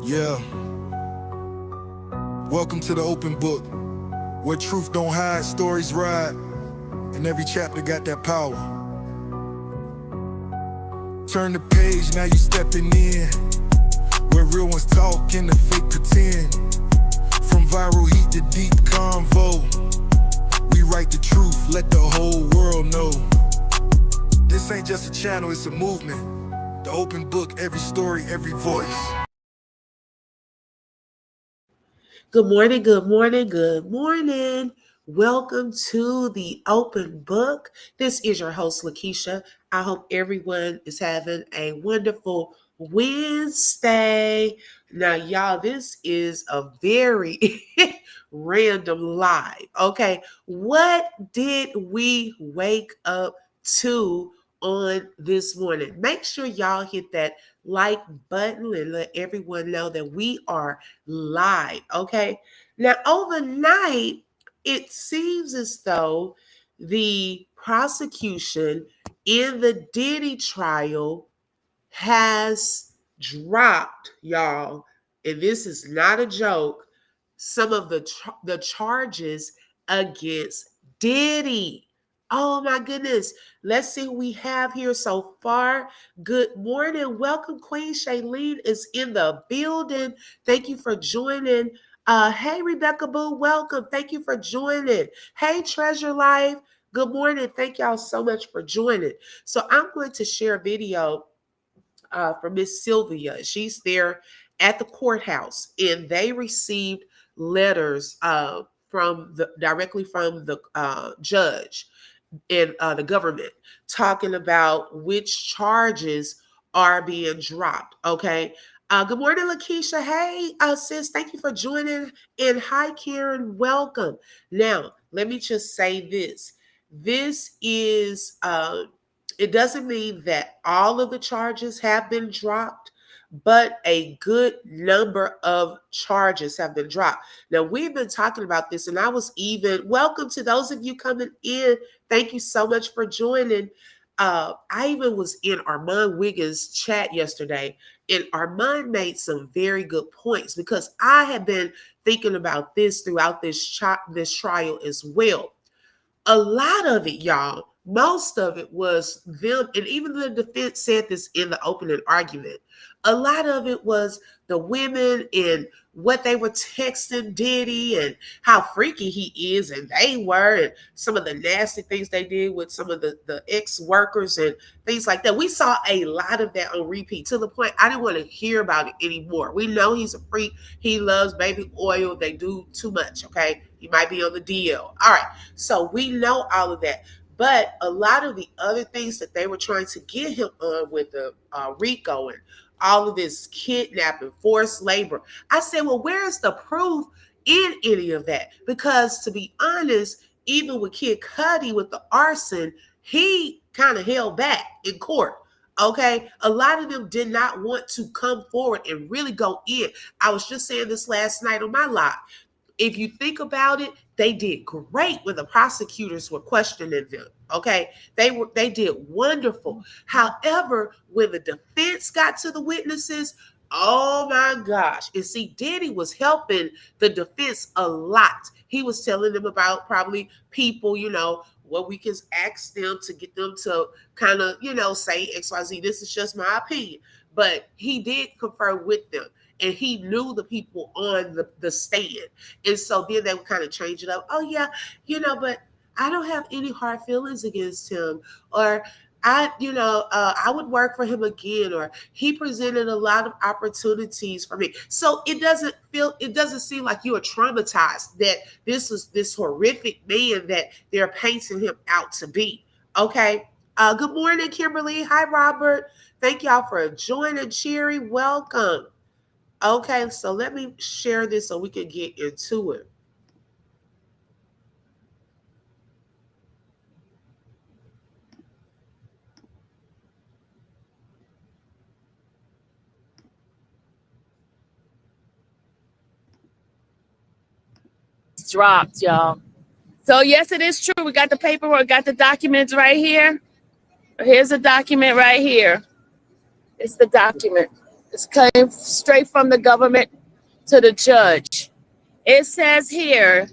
Yeah. Welcome to the open book, where truth don't hide, stories ride, and every chapter got that power. Turn the page, now you stepping in, where real ones talk and the fake pretend. From viral heat to deep convo, we write the truth, let the whole world know. This ain't just a channel, it's a movement. The open book, every story, every voice. Good morning, good morning, good morning. Welcome to the open book. This is your host, Lakeisha. I hope everyone is having a wonderful Wednesday. Now, y'all, this is a very random live. Okay, what did we wake up to on this morning? Make sure y'all hit that like button and let everyone know that we are live. Okay. Now, overnight, it seems as though the prosecution in the Diddy trial has dropped, y'all, and this is not a joke, some of the charges against Diddy. Oh my goodness. Let's see who we have here so far. Good morning. Welcome. Queen Shailene is in the building. Thank you for joining. Hey, Rebecca Boo, welcome. Thank you for joining. Hey, Treasure Life. Good morning. Thank y'all so much for joining. So I'm going to share a video from Miss Sylvia. She's there at the courthouse, and they received letters directly from the judge and the government talking about which charges are being dropped. Okay. Good morning, Lakeisha. Hey, sis, thank you for joining. And hi, Karen. Welcome. Now, let me just say this. This is it doesn't mean that all of the charges have been dropped, but a good number of charges have been dropped. Now, we've been talking about this, and I was even, welcome to those of you coming in. Thank you so much for joining. I even was in Armand Wiggins' chat yesterday, and Armand made some very good points because I have been thinking about this throughout this trial as well. A lot of it, y'all, most of it was them, and even the defense said this in the opening argument. A lot of it was the women and what they were texting Diddy and how freaky he is, and they were, and some of the nasty things they did with some of the ex-workers and things like that. We saw a lot of that on repeat to the point I didn't want to hear about it anymore. We know he's a freak. He loves baby oil. They do too much, okay? He might be on the DL. All right. So we know all of that. But a lot of the other things that they were trying to get him on with the RICO and all of this kidnapping, forced labor. I said, well, where's the proof in any of that? Because to be honest, even with Kid Cudi with the arson, he kind of held back in court. Okay. A lot of them did not want to come forward and really go in. I was just saying this last night on my live. If you think about it, they did great when the prosecutors were questioning them. Okay, they did wonderful. However, when the defense got to the witnesses, oh my gosh! And see, Diddy was helping the defense a lot. He was telling them about probably people, what we can ask them to get them to kind of, say XYZ. This is just my opinion, but he did confer with them. And he knew the people on the stand. And so then they would kind of change it up. Oh, yeah, but I don't have any hard feelings against him. Or I would work for him again. Or he presented a lot of opportunities for me. So it doesn't seem like you are traumatized that this was this horrific man that they're painting him out to be. Okay. Good morning, Kimberly. Hi, Robert. Thank y'all for joining. Cherry, welcome. Okay, so let me share this so we can get into it. Dropped, y'all. So yes, it is true. We got the paperwork, got the documents right here. Here's a document right here. It's the document. It's came straight from the government to the judge. It says here,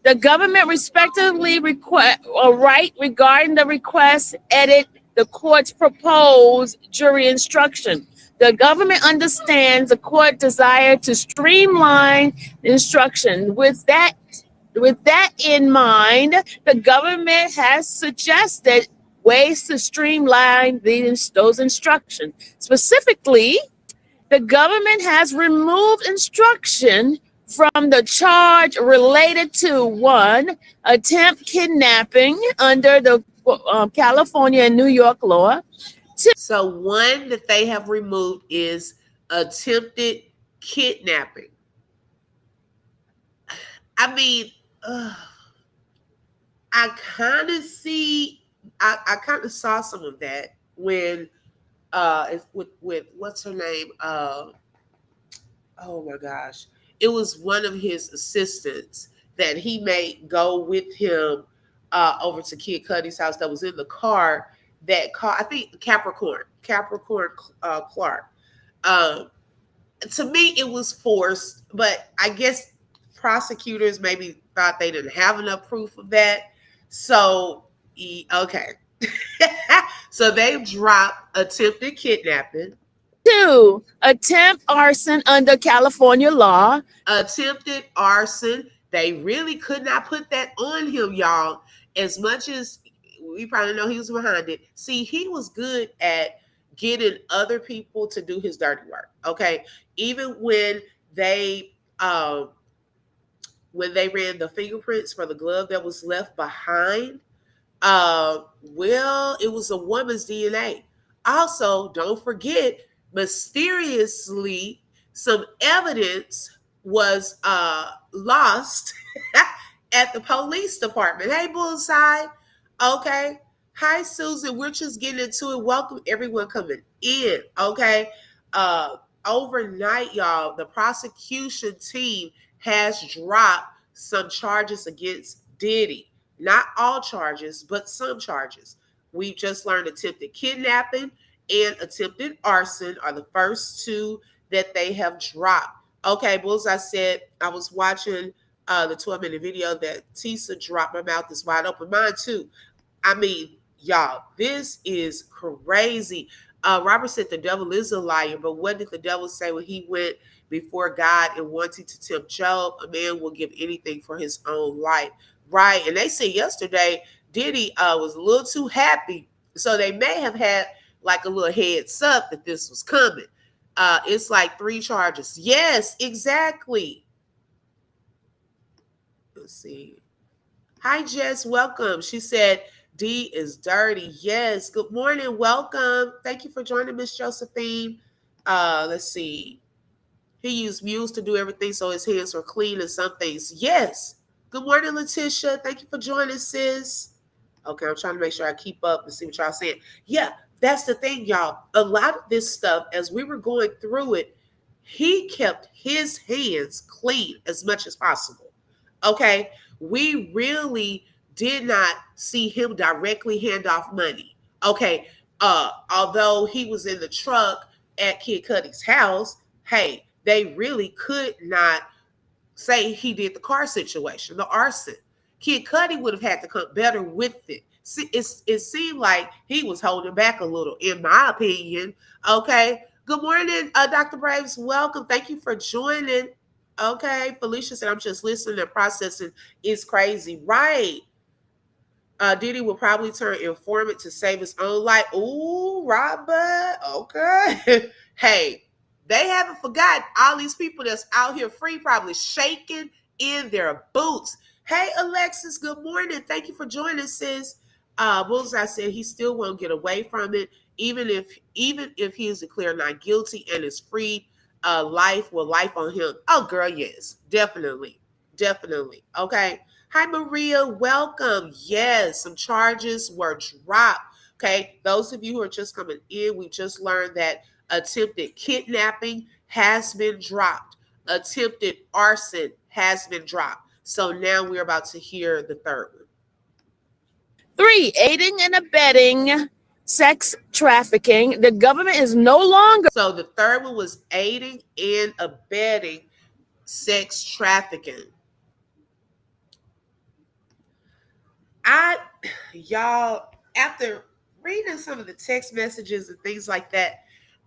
the government respectively request or right regarding the request edit the court's proposed jury instruction. The government understands the court desire to streamline the instruction. With that in mind, the government has suggested ways to streamline those instructions. Specifically, the government has removed instruction from the charge related to one, attempt kidnapping under the California and New York law. So one that they have removed is attempted kidnapping. I mean, I kind of I kind of saw some of that when with what's her name? Oh my gosh, it was one of his assistants that he made go with him over to Kid Cudi's house that was in the car. That car, I think Capricorn Clark. Um, to me, it was forced, but I guess prosecutors maybe thought they didn't have enough proof of that. So, okay. So they dropped attempted kidnapping. 2, attempt arson under California law. Attempted arson. They really could not put that on him, y'all. As much as we probably know he was behind it. See, he was good at getting other people to do his dirty work. Okay. Even when they ran the fingerprints for the glove that was left behind, well, it was a woman's DNA. Also, don't forget, mysteriously, some evidence was lost at the police department. Hey, Bullseye. Okay. Hi, Susan. We're just getting into it. Welcome everyone coming in. Okay. Overnight, y'all, the prosecution team has dropped some charges against Diddy. Not all charges, but some charges. We've just learned attempted kidnapping and attempted arson are the first two that they have dropped. Okay, Bulls, I said I was watching the 12-minute video that Tisa dropped. My mouth is wide open. Mine too. I mean, y'all, this is crazy. Robert said the devil is a liar, but what did the devil say when he went before God and wanted to tempt Job? A man will give anything for his own life. Right. And they said yesterday, Diddy was a little too happy. So they may have had like a little heads up that this was coming. It's like 3 charges. Yes, exactly. Let's see. Hi, Jess. Welcome. She said, D is dirty. Yes. Good morning. Welcome. Thank you for joining, Miss Josephine. Let's see. He used mules to do everything so his hands were clean and some things. Yes. Good morning, Letitia. Thank you for joining, sis. Okay, I'm trying to make sure I keep up and see what y'all saying. Yeah, that's the thing, y'all. A lot of this stuff, as we were going through it, he kept his hands clean as much as possible. Okay, we really did not see him directly hand off money. Okay, although he was in the truck at Kid Cudi's house, hey, they really could not say he did the car situation, the arson. Kid Cudi would have had to come better with it. See, it seemed like he was holding back a little, in my opinion. Okay. Good morning, Dr. Braves. Welcome. Thank you for joining. Okay. Felicia said, I'm just listening and processing. It's crazy. Right. Diddy will probably turn informant to save his own life. Ooh, Robert. Okay. Hey, they haven't forgotten all these people that's out here free, probably shaking in their boots. Hey, Alexis, good morning. Thank you for joining, sis. Bullseye said he still won't get away from it, even if he is declared not guilty and is free. Life on him. Oh, girl, yes, definitely. Okay. Hi, Maria. Welcome. Yes, some charges were dropped. Okay. Those of you who are just coming in, we just learned that attempted kidnapping has been dropped. Attempted arson has been dropped. So now we're about to hear the third one. 3, aiding and abetting sex trafficking. The government is no longer. So the third one was aiding and abetting sex trafficking. Y'all, after reading some of the text messages and things like that,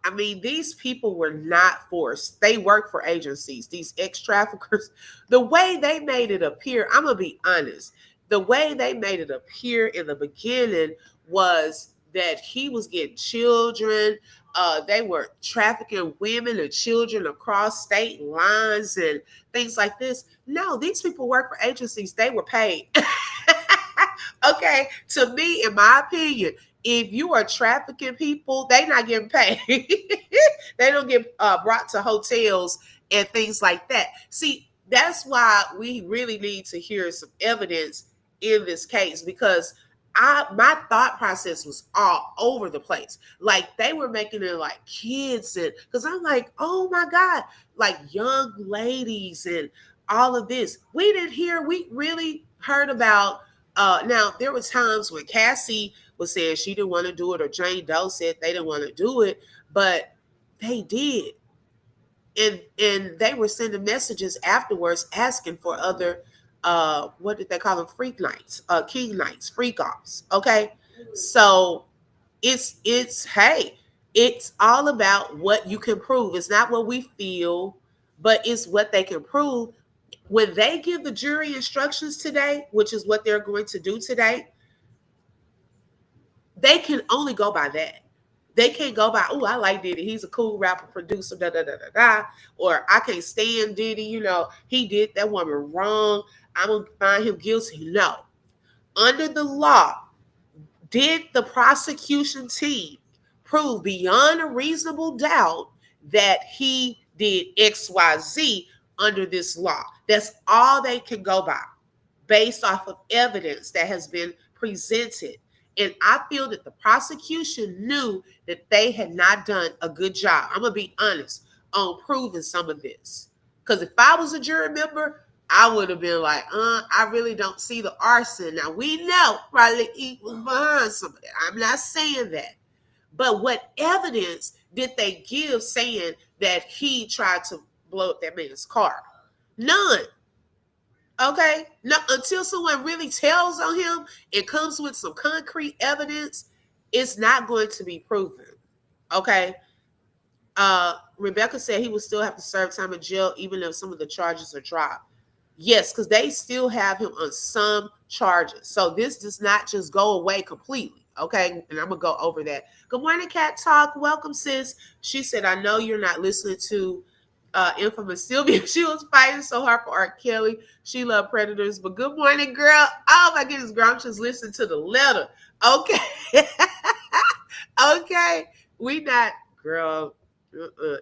I mean, these people were not forced. They work for agencies, these ex traffickers. The way they made it appear, I'm going to be honest, the way they made it appear in the beginning was that he was getting children. They were trafficking women and children across state lines and things like this. No, these people work for agencies. They were paid. Okay, to me, in my opinion, if you are trafficking people, they not getting paid. They don't get brought to hotels and things like that. See, that's why we really need to hear some evidence in this case, because my thought process was all over the place. Like they were making it like kids, and because I'm like, oh my God, like young ladies and all of this. We really heard about. Now there were times when Cassie was saying she didn't want to do it, or Jane Doe said they didn't want to do it, but they did, and they were sending messages afterwards asking for other, what did they call them, freak nights, king nights, freak offs. Okay, so it's hey, it's all about what you can prove. It's not what we feel, but it's what they can prove. When they give the jury instructions today, which is what they're going to do today, they can only go by that. They can't go by, oh, I like Diddy. He's a cool rapper, producer, da da da da da. Or I can't stand Diddy. You know, he did that woman wrong. I'm gonna find him guilty. No, under the law, did the prosecution team prove beyond a reasonable doubt that he did XYZ under this law? That's all they can go by, based off of evidence that has been presented. And I feel that the prosecution knew that they had not done a good job, I'm going to be honest, on proving some of this. Because if I was a jury member, I would have been like, I really don't see the arson. Now, we know probably equals behind some of that. I'm not saying that. But what evidence did they give saying that he tried to blow up that man's car? None. Okay, no, until someone really tells on him and comes with some concrete evidence, it's not going to be proven. Okay. Rebecca said he would still have to serve time in jail even if some of the charges are dropped. Yes, because they still have him on some charges. So this does not just go away completely. Okay, and I'm gonna go over that. Good morning, Cat Talk. Welcome, sis. She said, I know you're not listening to infamous Sylvia. She was fighting so hard for R. Kelly. She loved Predators. But good morning, girl. Oh my goodness, girl. I'm just listening to the letter. Okay. Okay. We not, girl.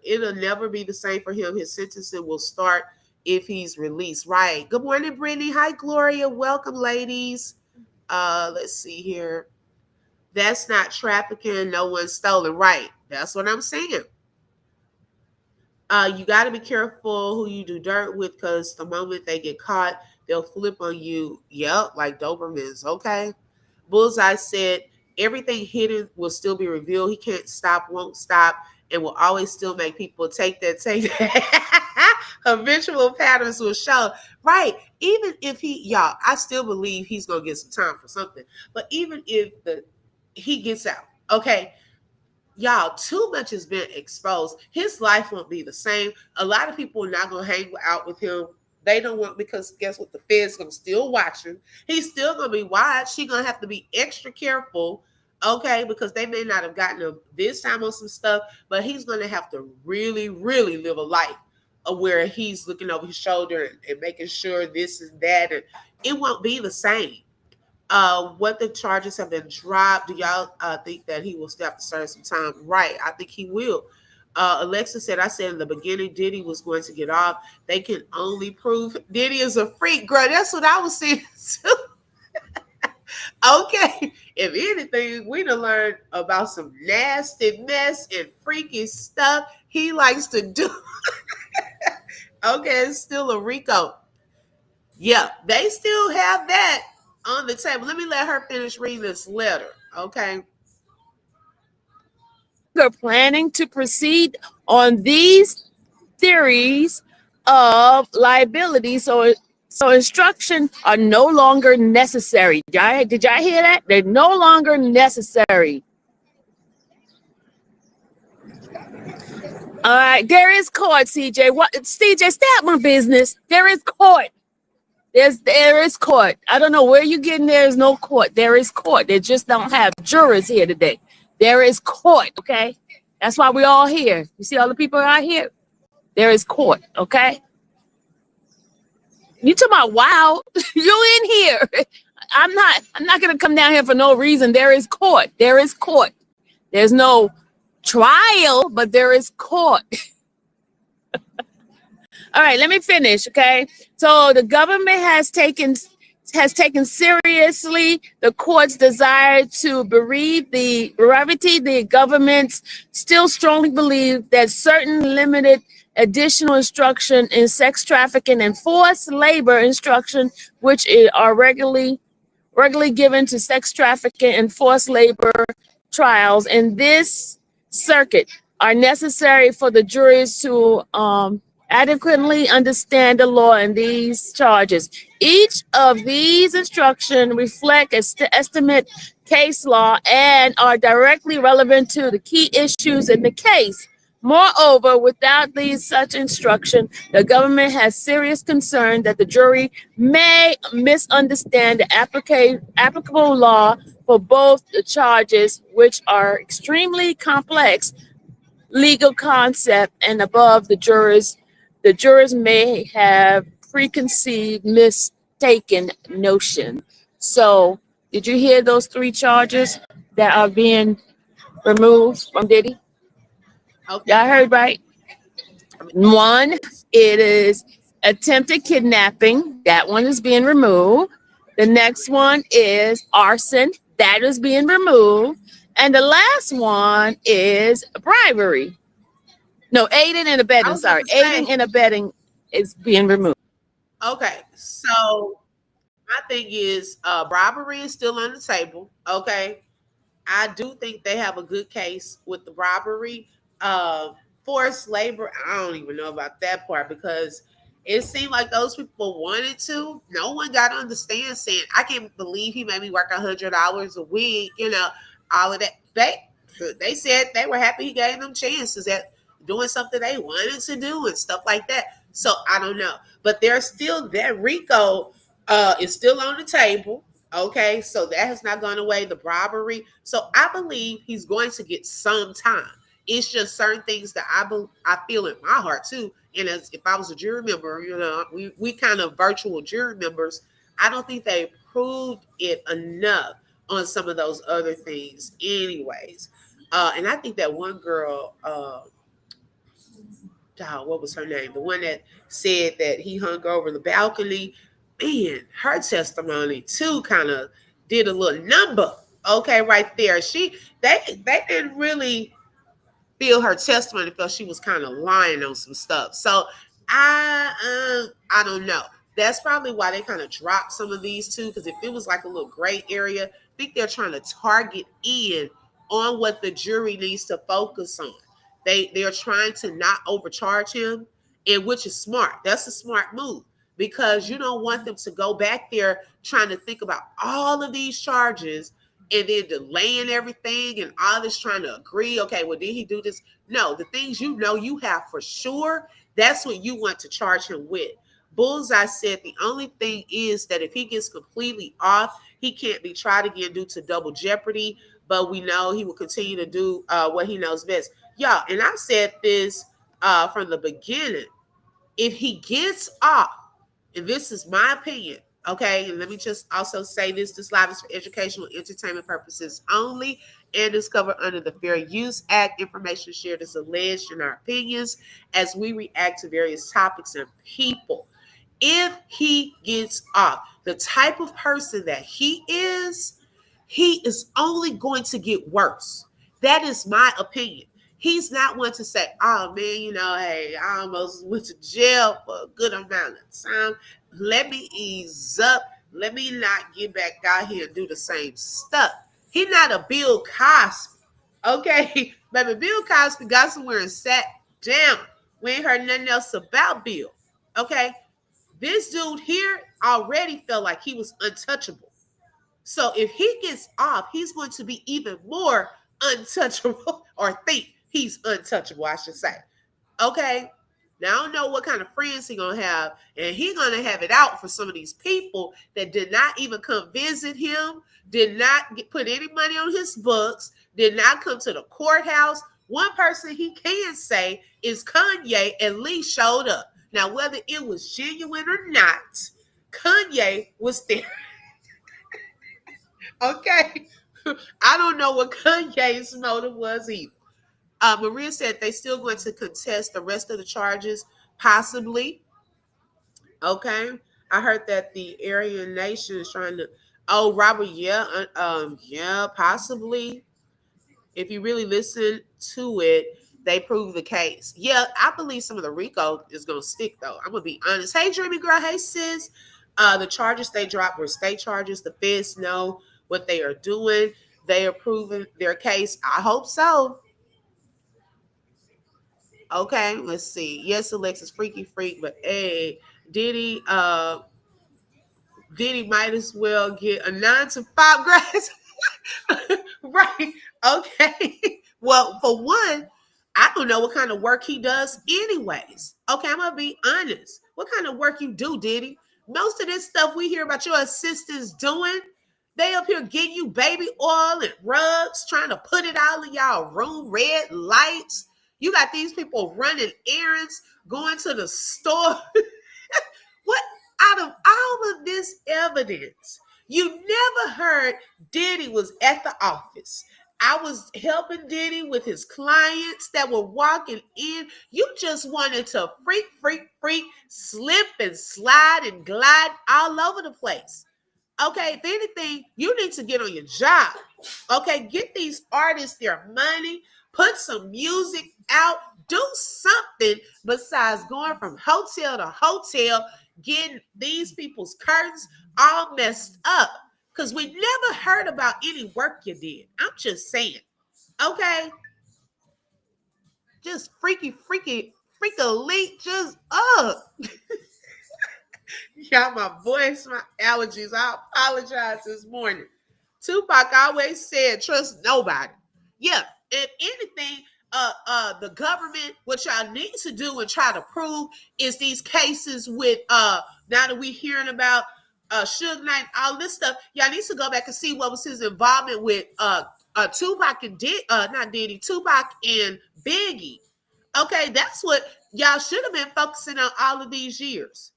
It'll never be the same for him. His sentencing will start if he's released. Right. Good morning, Brittany. Hi, Gloria. Welcome, ladies. Let's see here. That's not trafficking. No one's stolen. Right. That's what I'm saying. You got to be careful who you do dirt with, because the moment they get caught, they'll flip on you. Yep, like Dobermans. Okay. Bullseye said everything hidden will still be revealed. He can't stop, won't stop, and will always still make people take that. Habitual patterns will show. Right. Even if y'all, I still believe he's going to get some time for something. But even if he gets out, okay, y'all, too much has been exposed. His life won't be the same. A lot of people are not going to hang out with him. They don't want, because guess what? The Fed's going to still watch him. He's still going to be watched. He's going to have to be extra careful, okay, because they may not have gotten him this time on some stuff, but he's going to have to really, really live a life where he's looking over his shoulder and making sure this and that, and it won't be the same. What the charges have been dropped. Do y'all think that he will still have to serve some time? Right. I think he will. Alexa said, I said in the beginning Diddy was going to get off. They can only prove Diddy is a freak. Girl, that's what I was saying too. Okay. If anything, we done learned about some nasty mess and freaky stuff he likes to do. Okay, it's still a Rico. Yeah, they still have that on the table. Let me let her finish reading this letter, okay? planning to proceed on these theories of liability. So instruction are no longer necessary. Did y'all hear that? They're no longer necessary. All right, there is court, CJ. What, CJ? Stay out my business. There is court. There is court. I don't know where you getting. There is no court. There is court. They just don't have jurors here today. There is court. Okay, that's why we all here. You see all the people out here. There is court. Okay. You talking about wow? You in here? I'm not gonna come down here for no reason. There is court. There is court. There's no trial, but there is court. All right, let me finish, okay? So the government has taken seriously the court's desire to bereave the brevity. The government still strongly believe that certain limited additional instruction in sex trafficking and forced labor instruction, which are regularly given to sex trafficking and forced labor trials in this circuit, are necessary for the juries to adequately understand the law in these charges. Each of these instructions reflect estimate case law and are directly relevant to the key issues in the case. Moreover, without these such instruction, the government has serious concern that the jury may misunderstand the applicable law for both the charges, which are extremely complex legal concept, and above the jurors may have preconceived, mistaken notion. So, did you hear those 3 charges that are being removed from Diddy? Okay. Y'all heard right? One, it is attempted kidnapping. That one is being removed. The next one is arson. That is being removed. And the last one is bribery. No, aiding and abetting. Sorry, aiding and abetting is being removed. Okay, so my thing is bribery is still on the table. Okay, I do think they have a good case with the bribery. Forced labor, I don't even know about that part because it seemed like those people wanted to. No one got to understand saying, I can't believe he made me work $100 a week, all of that. They said they were happy he gave them chances at doing something they wanted to do and stuff like that. So I don't know. But there's still that RICO is still on the table. Okay, so that has not gone away, the bribery. So I believe he's going to get some time. It's just certain things that I feel in my heart too. And as if I was a jury member, we kind of virtual jury members. I don't think they proved it enough on some of those other things, anyways. And I think that one girl, what was her name? The one that said that he hung over the balcony. Man, her testimony too kind of did a little number. Okay, right there. They didn't really feel her testimony because she was kind of lying on some stuff. So I don't know. That's probably why they kind of dropped some of these too. Because if it was like a little gray area, I think they're trying to target in on what the jury needs to focus on. They're trying to not overcharge him, and which is smart. That's a smart move because you don't want them to go back there trying to think about all of these charges and then delaying everything and all this trying to agree. Okay, well, did he do this? No, the things you have for sure, that's what you want to charge him with. Bullseye said the only thing is that if he gets completely off, he can't be tried again due to double jeopardy, but we know he will continue to do what he knows best. Y'all, and I said this from the beginning. If he gets off, and this is my opinion, okay, and let me just also say this live is for educational entertainment purposes only and is covered under the Fair Use Act. Information shared is alleged in our opinions as we react to various topics and people. If he gets off, the type of person that he is only going to get worse. That is my opinion. He's not one to say, oh man, hey, I almost went to jail for a good amount of time. Let me ease up. Let me not get back out here and do the same stuff. He's not a Bill Cosby. Okay, baby, Bill Cosby got somewhere and sat down. We ain't heard nothing else about Bill. Okay, this dude here already felt like he was untouchable. So if he gets off, he's going to be even more untouchable, or think he's untouchable, I should say. Okay. Now I don't know what kind of friends he gonna have, and he gonna have it out for some of these people that did not even come visit him, did not put any money on his books, did not come to the courthouse. One person he can say is Kanye at least showed up. Now whether it was genuine or not, Kanye was there. Okay, I don't know what Kanye's motive was either. Maria said they still going to contest the rest of the charges, possibly. Okay, I heard that the Aryan Nation is trying to. Oh, Robert, yeah, yeah, possibly. If you really listen to it, they prove the case. Yeah, I believe some of the RICO is gonna stick though. I'm gonna be honest. Hey, Dreamy girl. Hey, sis. The charges they dropped were state charges. The feds know what they are doing. They are proving their case. I hope so. Okay, let's see. Yes, Alexis, freaky freak, but hey, Diddy, Diddy might as well get a 9 to 5 grad. Right. Okay. Well, for one, I don't know what kind of work he does, anyways. Okay, I'm gonna be honest. What kind of work you do, Diddy? Most of this stuff we hear about your assistants doing, they up here getting you baby oil and rugs, trying to put it all in y'all room, red lights. You got these people running errands, going to the store. What, out of all of this evidence, you never heard Diddy was at the office. I was helping Diddy with his clients that were walking in. You just wanted to freak, slip and slide and glide all over the place. Okay, if anything, you need to get on your job. Okay, get these artists their money, put some music out, do something besides going from hotel to hotel, getting these people's curtains all messed up. Because we never heard about any work you did. I'm just saying. Okay, just freak elite, just Yeah, my voice, my allergies. I apologize this morning. Tupac always said, trust nobody. Yeah, if anything, the government, what y'all need to do and try to prove is these cases with now that we hearing about Suge Knight, all this stuff, y'all need to go back and see what was his involvement with Tupac and not Diddy, Tupac and Biggie. Okay, that's what y'all should have been focusing on all of these years,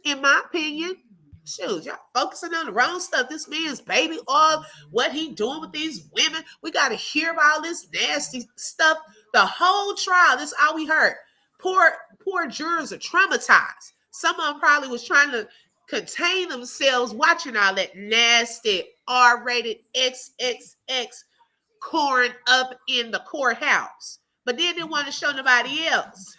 in my opinion. Shoot, y'all focusing on the wrong stuff. This man's baby oil, what he doing with these women. We got to hear about all this nasty stuff. The whole trial, this is all we heard. Poor jurors are traumatized. Some of them probably was trying to contain themselves watching all that nasty R-rated XXX corn up in the courthouse. But then they want to show nobody else.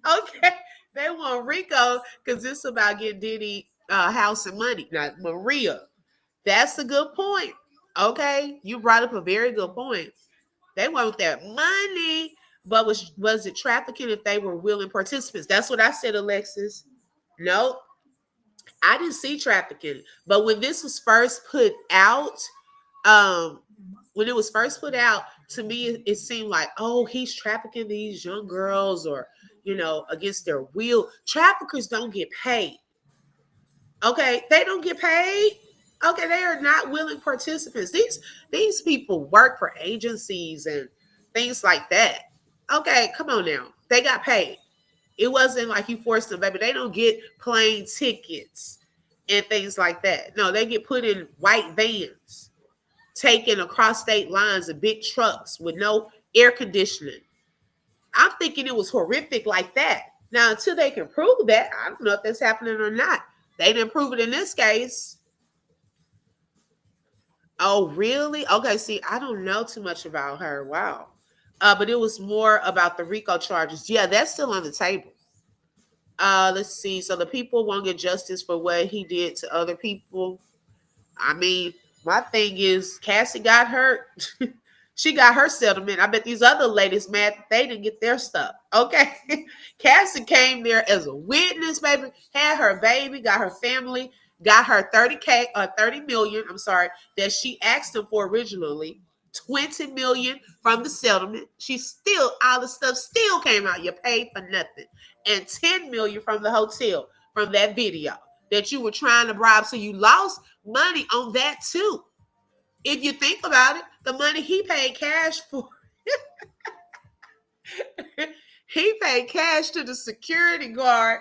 Okay, they want Rico because it's about getting Diddy house and money. Now, Maria, that's a good point. Okay, you brought up a very good point. They want that money, but was it trafficking if they were willing participants? That's what I said, Alexis. No, I didn't see trafficking. But when this was first put out, um, when it was first put out, to me, it seemed like, oh, he's trafficking these young girls or, against their will. Traffickers don't get paid. Okay, they don't get paid. Okay, they are not willing participants. These people work for agencies and things like that. Okay, come on now. They got paid. It wasn't like you forced them, baby. They don't get plane tickets and things like that. No, they get put in white vans, taken across state lines and big trucks with no air conditioning. I'm thinking it was horrific like that. Now, until they can prove that, I don't know if that's happening or not. They didn't prove it in this case. Oh, really? Okay, see, I don't know too much about her. Wow. But it was more about the RICO charges. Yeah, that's still on the table. Let's see. So the people won't get justice for what he did to other people. I mean, my thing is Cassie got hurt. She got her settlement. I bet these other ladies mad that they didn't get their stuff. Okay. Cassie came there as a witness, baby, had her baby, got her family, got her 30K or 30 million, I'm sorry, that she asked him for originally. 20 million from the settlement. She still, all the stuff still came out. You paid for nothing. And 10 million from the hotel from that video that you were trying to bribe. So you lost money on that too. If you think about it, the money he paid cash for, he paid cash to the security guard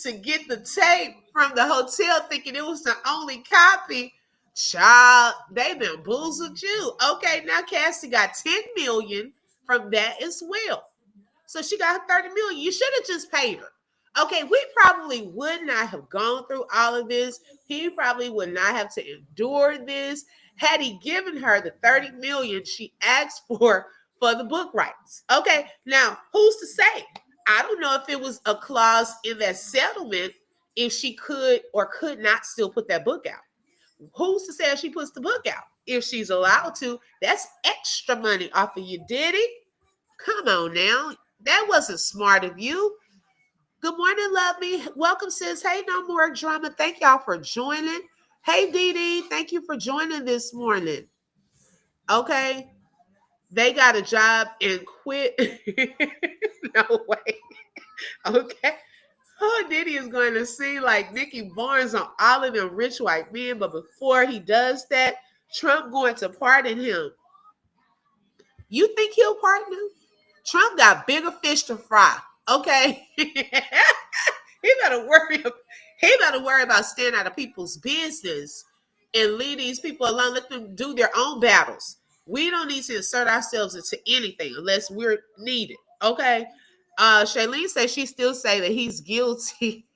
to get the tape from the hotel, thinking it was the only copy. Child, they bamboozled you. Okay, now Cassie got 10 million from that as well. So she got 30 million. You should have just paid her. Okay, we probably would not have gone through all of this. He probably would not have to endure this had he given her the 30 million she asked for the book rights. Okay, now who's to say? I don't know if it was a clause in that settlement if she could or could not still put that book out. Who's to say if she puts the book out? If she's allowed to, that's extra money off of you, Diddy. Come on now. That wasn't smart of you. Good morning, love me. Welcome, sis. Hey, no more drama. Thank y'all for joining. Hey, Dee, thank you for joining this morning. Okay. They got a job and quit. No way. Okay. Oh, Diddy is going to sing like Nicky Barnes on all of them rich white men. But before he does that, Trump going to pardon him. You think he'll pardon him? Trump got bigger fish to fry. Okay. He better worry about staying out of people's business and leave these people alone. Let them do their own battles. We don't need to insert ourselves into anything unless we're needed. Okay. Shailene says she still say that he's guilty.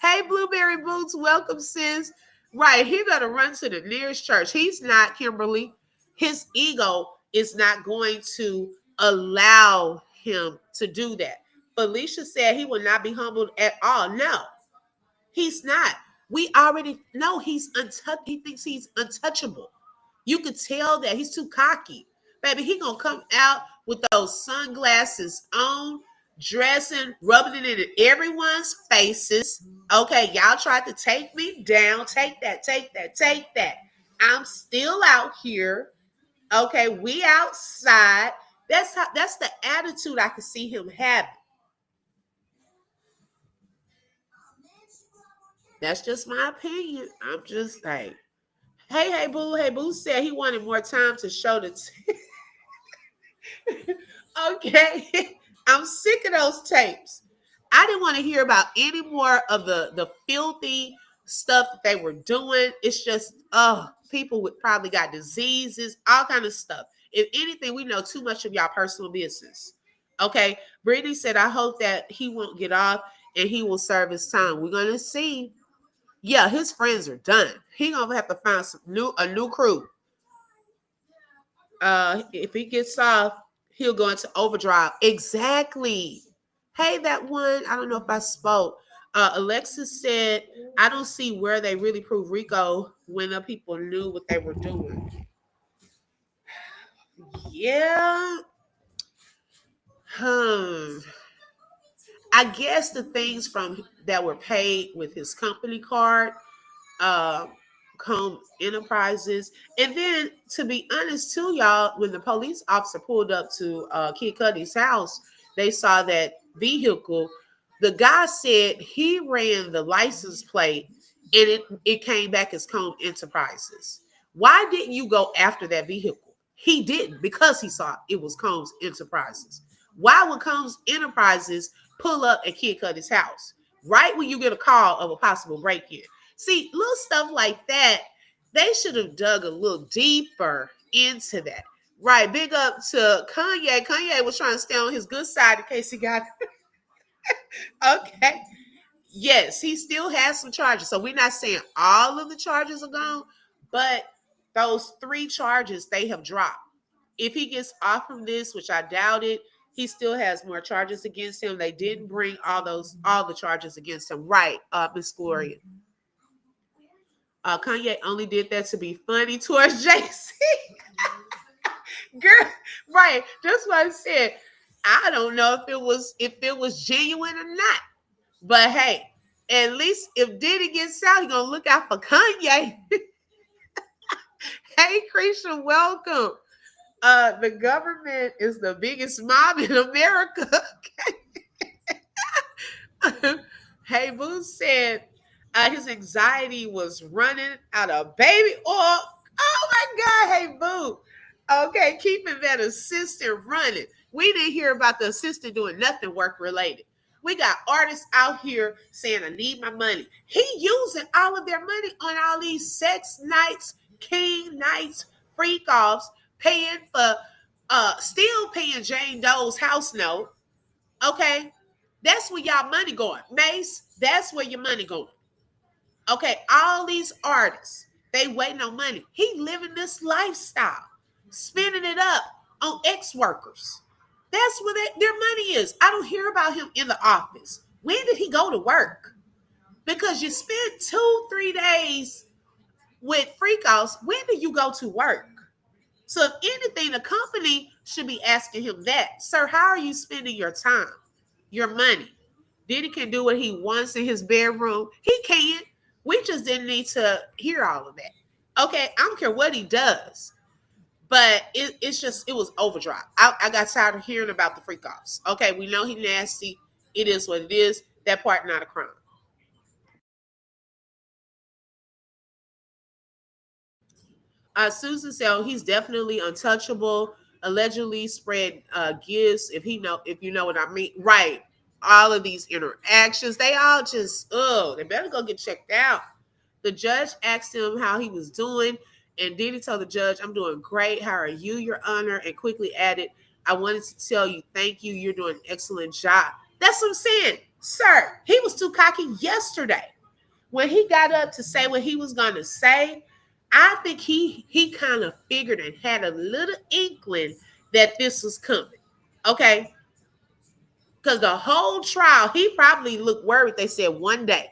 Hey, Blueberry Boots, welcome, sis. Right, he better run to the nearest church. He's not, Kimberly. His ego is not going to allow him to do that. Felicia said he will not be humbled at all. No, he's not. We already know he's untouchable. He thinks he's untouchable. You could tell that he's too cocky. Baby, he gonna come out with those sunglasses on, dressing, rubbing it in everyone's faces. Okay, y'all tried to take me down. Take that, take that, take that. I'm still out here. Okay, we outside. That's the attitude I can see him having. That's just my opinion. I'm just like, hey, boo. Hey, boo said he wanted more time to show the Okay. I'm sick of those tapes. I didn't want to hear about any more of the filthy stuff that they were doing. It's just, people would probably got diseases, all kind of stuff. If anything, we know too much of y'all personal business. Okay. Brittany said, I hope that he won't get off and he will serve his time. We're going to see. Yeah, his friends are done. He gonna have to find a new crew. If he gets off, he'll go into overdrive. Exactly. Hey, that one. I don't know if I spoke. Alexis said, I don't see where they really proved Rico when the people knew what they were doing. Yeah. I guess the things from that were paid with his company card, Combs Enterprises, and then to be honest, too, y'all, when the police officer pulled up to Kid Cudi's house, they saw that vehicle. The guy said he ran the license plate, and it came back as Combs Enterprises. Why didn't you go after that vehicle? He didn't, because he saw it was Combs Enterprises. Why would Combs Enterprises pull up at Kid Cudi's house right when you get a call of a possible break-in? See, little stuff like that, they should have dug a little deeper into that. Right, big up to Kanye. Kanye was trying to stay on his good side in case he got okay. Yes, he still has some charges. So we're not saying all of the charges are gone, but those 3 charges they have dropped. If he gets off from this, which I doubt it, he still has more charges against him. They didn't bring all the charges against him. Right, Miss Gloria. Kanye only did that to be funny towards JC. Girl, right. That's what I said. I don't know if it was genuine or not. But hey, at least if Diddy gets out, he gonna look out for Kanye. Hey, Christian, welcome. The government is the biggest mob in America. Hey, Boo said his anxiety was running out of baby oil. Oh my God, hey, Boo. Okay, keeping that assistant running. We didn't hear about the assistant doing nothing work related. We got artists out here saying, I need my money. He using all of their money on all these sex nights, king nights, freak offs, paying for, still paying Jane Doe's house note. Okay, that's where y'all money going. Mace, that's where your money going. Okay, all these artists, they waiting on money. He living this lifestyle, spending it up on ex-workers. That's where their money is. I don't hear about him in the office. When did he go to work? Because you spent 2-3 days with freak-offs. When did you go to work? So if anything, the company should be asking him that. Sir, how are you spending your time, your money? Diddy can do what he wants in his bedroom. He can. We just didn't need to hear all of that. Okay, I don't care what he does. But it was overdrive. I got tired of hearing about the freak offs. Okay, we know he nasty. It is what it is. That part not a crime. Susan said, oh, he's definitely untouchable. Allegedly spread gifts. If you know what I mean, right? All of these interactions, they all just, they better go get checked out. The judge asked him how he was doing, and Diddy told the judge, I'm doing great. How are you, Your Honor? And quickly added, I wanted to tell you, thank you. You're doing an excellent job. That's what I'm saying. Sir, he was too cocky yesterday. When he got up to say what he was going to say, I think he kind of figured and had a little inkling that this was coming. Okay? Because the whole trial, he probably looked worried. They said one day.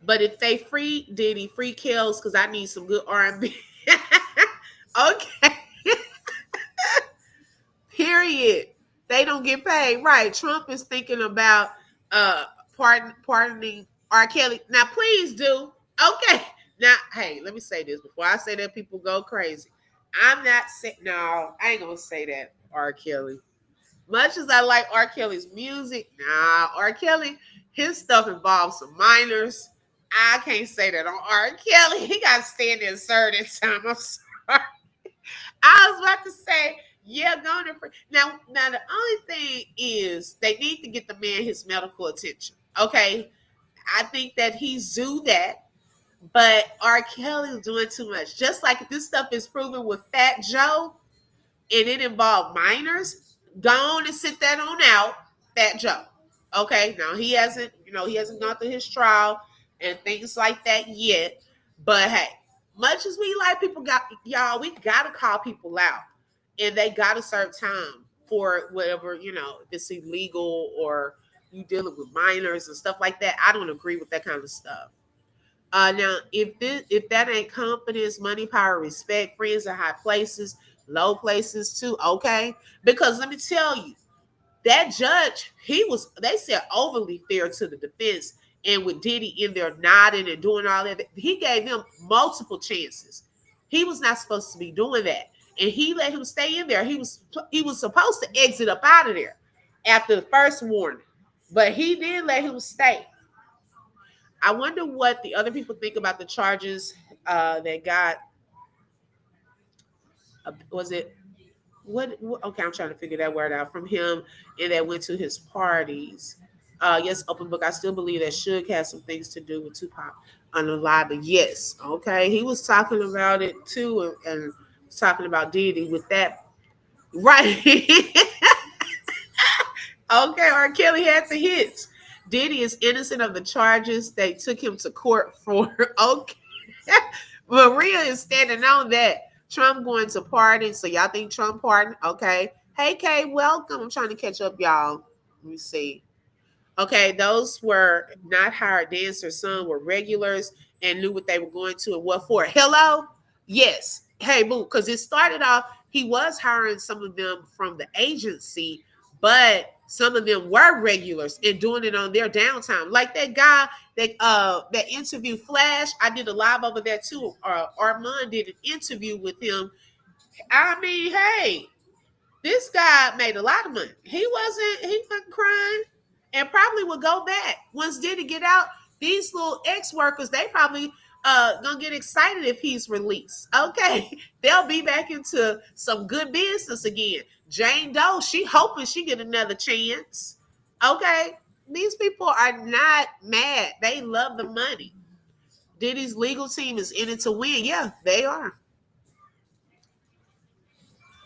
But if they free Diddy, free Kells, because I need some good R&B. Okay. Period. They don't get paid. Right. Trump is thinking about pardoning R. Kelly. Now, please do. Okay. Now, hey, let me say this. Before I say that, people go crazy. I'm not saying, no, I ain't going to say that, R. Kelly. Much as I like R. Kelly's music, nah, R. Kelly, his stuff involves some minors. I can't say that on R. Kelly. He got to stand in certain time. I'm sorry. I was about to say, yeah, going to now. The only thing is they need to get the man his medical attention. Okay, I think that he's due that, but R. Kelly is doing too much. Just like this stuff is proven with Fat Joe, and it involved minors. Go on and sit that on out, Fat Joe. Okay, now he hasn't gone through his trial and things like that yet. But hey, much as we like people we gotta call people out. And they gotta serve time for whatever, if it's illegal or you dealing with minors and stuff like that. I don't agree with that kind of stuff. Now, if that ain't confidence, money, power, respect, friends in high places, low places too, okay? Because let me tell you, that judge, they said overly fair to the defense, and with Diddy in there nodding and doing all that, he gave him multiple chances. He was not supposed to be doing that, and he let him stay in there. He was supposed to exit up out of there after the first warning, but he did let him stay. I wonder what the other people think about the charges that got. Was it what? Okay, I'm trying to figure that word out from him, and that went to his parties. Yes, open book. I still believe that Suge has some things to do with Tupac on the live, but yes, okay, he was talking about it too, and talking about Diddy with that, right? Okay, R. Kelly had the hits. Diddy is innocent of the charges they took him to court for. Okay. Maria is standing on that. Trump going to pardon. So y'all think Trump pardon? Okay. Hey, Kay, welcome. I'm trying to catch up, y'all. Let me see. Okay, those were not hired dancers. Some were regulars and knew what they were going to and what for. Hello? Yes. Hey, boo, because it started off, he was hiring some of them from the agency, but some of them were regulars and doing it on their downtime. Like that guy that interview Flash, I did a live over there too. Armand did an interview with him. I mean, hey, this guy made a lot of money. He wasn't crying and probably would go back. Once Diddy get out, these little ex-workers, they probably gonna get excited if he's released. Okay. They'll be back into some good business again. Jane Doe, she hoping she get another chance. Okay. These people are not mad. They love the money. Diddy's legal team is in it to win. Yeah, they are.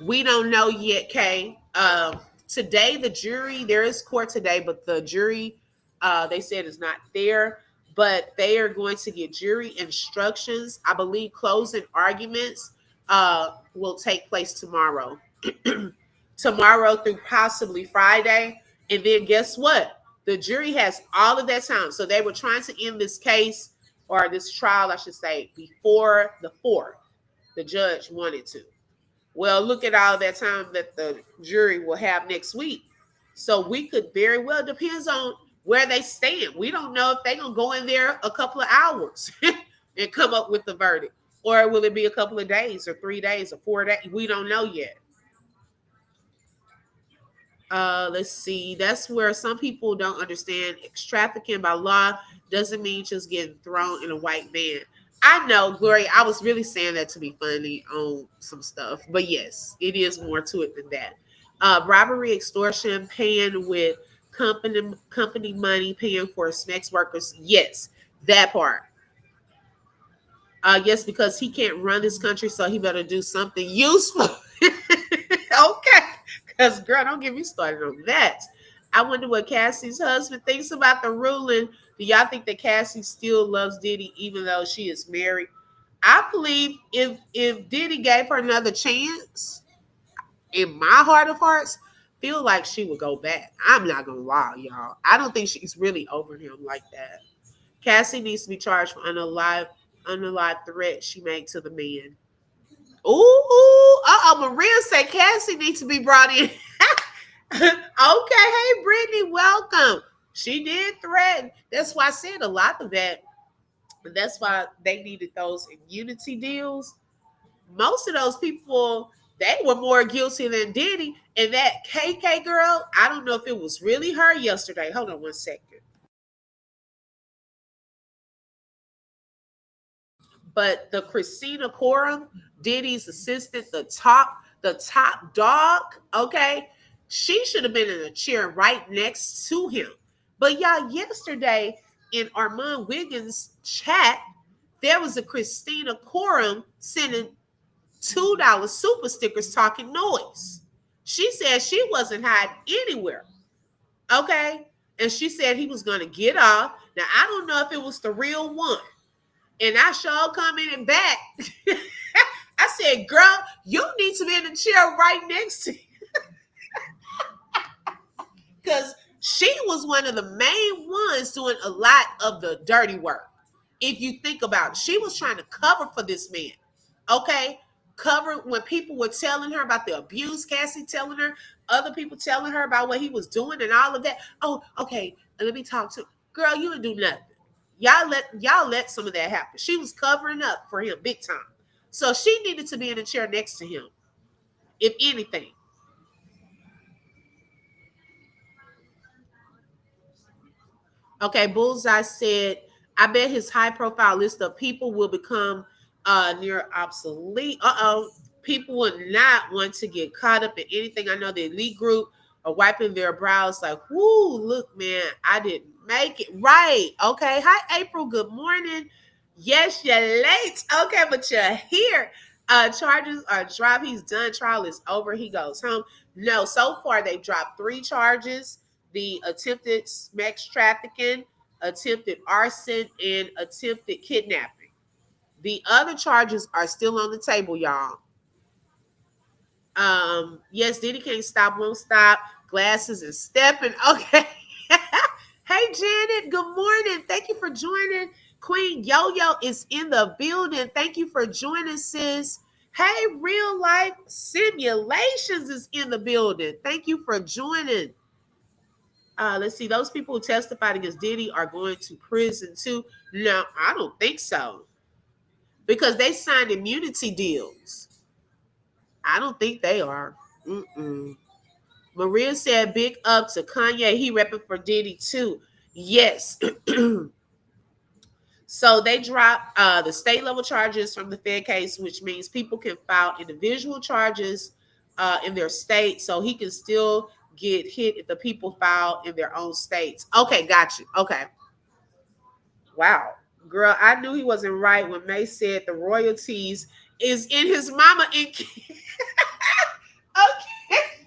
We don't know yet, Kay. Today, the jury, there is court today, but the jury, they said is not there. But they are going to get jury instructions. I believe closing arguments will take place tomorrow. Tomorrow through possibly Friday. And then guess what? The jury has all of that time. So they were trying to end this case or this trial, I should say, before the 4th. The judge wanted to. Well, look at all that time that the jury will have next week. So we could very well, depends on where they stand. We don't know if they're going to go in there a couple of hours and come up with the verdict. Or will it be a couple of days or 3 days or 4 days? We don't know yet. Let's see. That's where some people don't understand. Trafficking by law doesn't mean just getting thrown in a white van. I know, Gloria. I was really saying that to be funny on some stuff, but yes, it is more to it than that. Robbery, extortion, paying with company money, paying for sex workers. Yes, that part. Yes, because he can't run this country, so he better do something useful. Okay, because girl, don't get me started on that. I wonder what Cassie's husband thinks about the ruling. Do y'all think that Cassie still loves Diddy even though she is married? I believe if Diddy gave her another chance, in my heart of hearts, feel like she would go back. I'm not gonna lie, y'all. I don't think she's really over him like that. Cassie needs to be charged for unalived threat she made to the man. Ooh, Maria said Cassie needs to be brought in. Okay, hey Brittany, welcome. She did threaten. That's why I said a lot of that. And that's why they needed those immunity deals. Most of those people, they were more guilty than Diddy. And that KK girl, I don't know if it was really her yesterday. Hold on one second. But the Christina Coram, Diddy's assistant, the top dog, okay, she should have been in a chair right next to him. But y'all, yesterday in Armand Wiggins' chat, there was a Christina Coram sending $2 super stickers talking noise. She said she wasn't hiding anywhere. Okay. And she said he was going to get off. Now, I don't know if it was the real one. And I sure commented back. I said, girl, you need to be in the chair right next to you. Because she was one of the main ones doing a lot of the dirty work. If you think about it, she was trying to cover for this man. Okay? Cover when people were telling her about the abuse, Cassie telling her, other people telling her about what he was doing and all of that. Oh, okay. Let me talk to her. Girl, you didn't do nothing. Y'all let some of that happen. She was covering up for him big time. So she needed to be in the chair next to him, if anything. Okay, Bullseye said, I bet his high profile list of people will become near obsolete. People would not want to get caught up in anything. I know the elite group are wiping their brows like, whoo, look, man, I didn't make it. Right. Okay. Hi, April. Good morning. Yes, you're late. Okay, but you're here. Charges are dropped. He's done. Trial is over. He goes home. No, so far they dropped 3 charges: the attempted sex trafficking, attempted arson, and attempted kidnapping. The other charges are still on the table, y'all. Yes, Diddy can't stop, won't stop. Glasses and stepping. Okay. Hey, Janet. Good morning. Thank you for joining. Queen Yo-Yo is in the building. Thank you for joining, sis. Hey, Real Life Simulations is in the building. Thank you for joining. Let's see. Those people who testified against Diddy are going to prison too. No, I don't think so. Because they signed immunity deals. I don't think they are. Mm-mm. Maria said, big up to Kanye. He repping for Diddy too. Yes. So they dropped the state level charges from the Fed case, which means people can file individual charges in their state. So he can still get hit if the people file in their own states. Okay, got you. Okay. Wow. Girl, I knew he wasn't right when May said the royalties is in his mama and okay,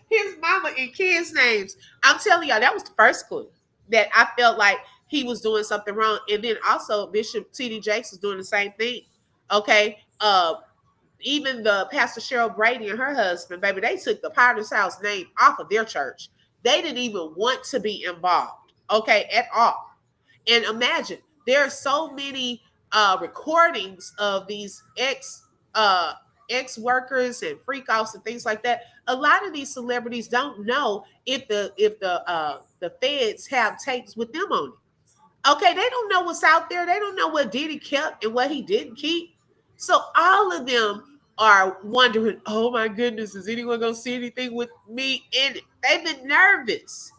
his mama and kids' names. I'm telling y'all, that was the first clue that I felt like he was doing something wrong. And then also Bishop T.D. Jakes was doing the same thing. Okay. Even the Pastor Cheryl Brady and her husband, baby, they took the Potter's House name off of their church. They didn't even want to be involved, okay, at all. And imagine there are so many recordings of these uh, ex workers and freak offs and things like that. A lot of these celebrities don't know if the feds have tapes with them on it. Okay, they don't know what's out there. They don't know what Diddy kept and what he didn't keep. So all of them are wondering, oh my goodness, is anyone gonna see anything with me in it? They've been nervous.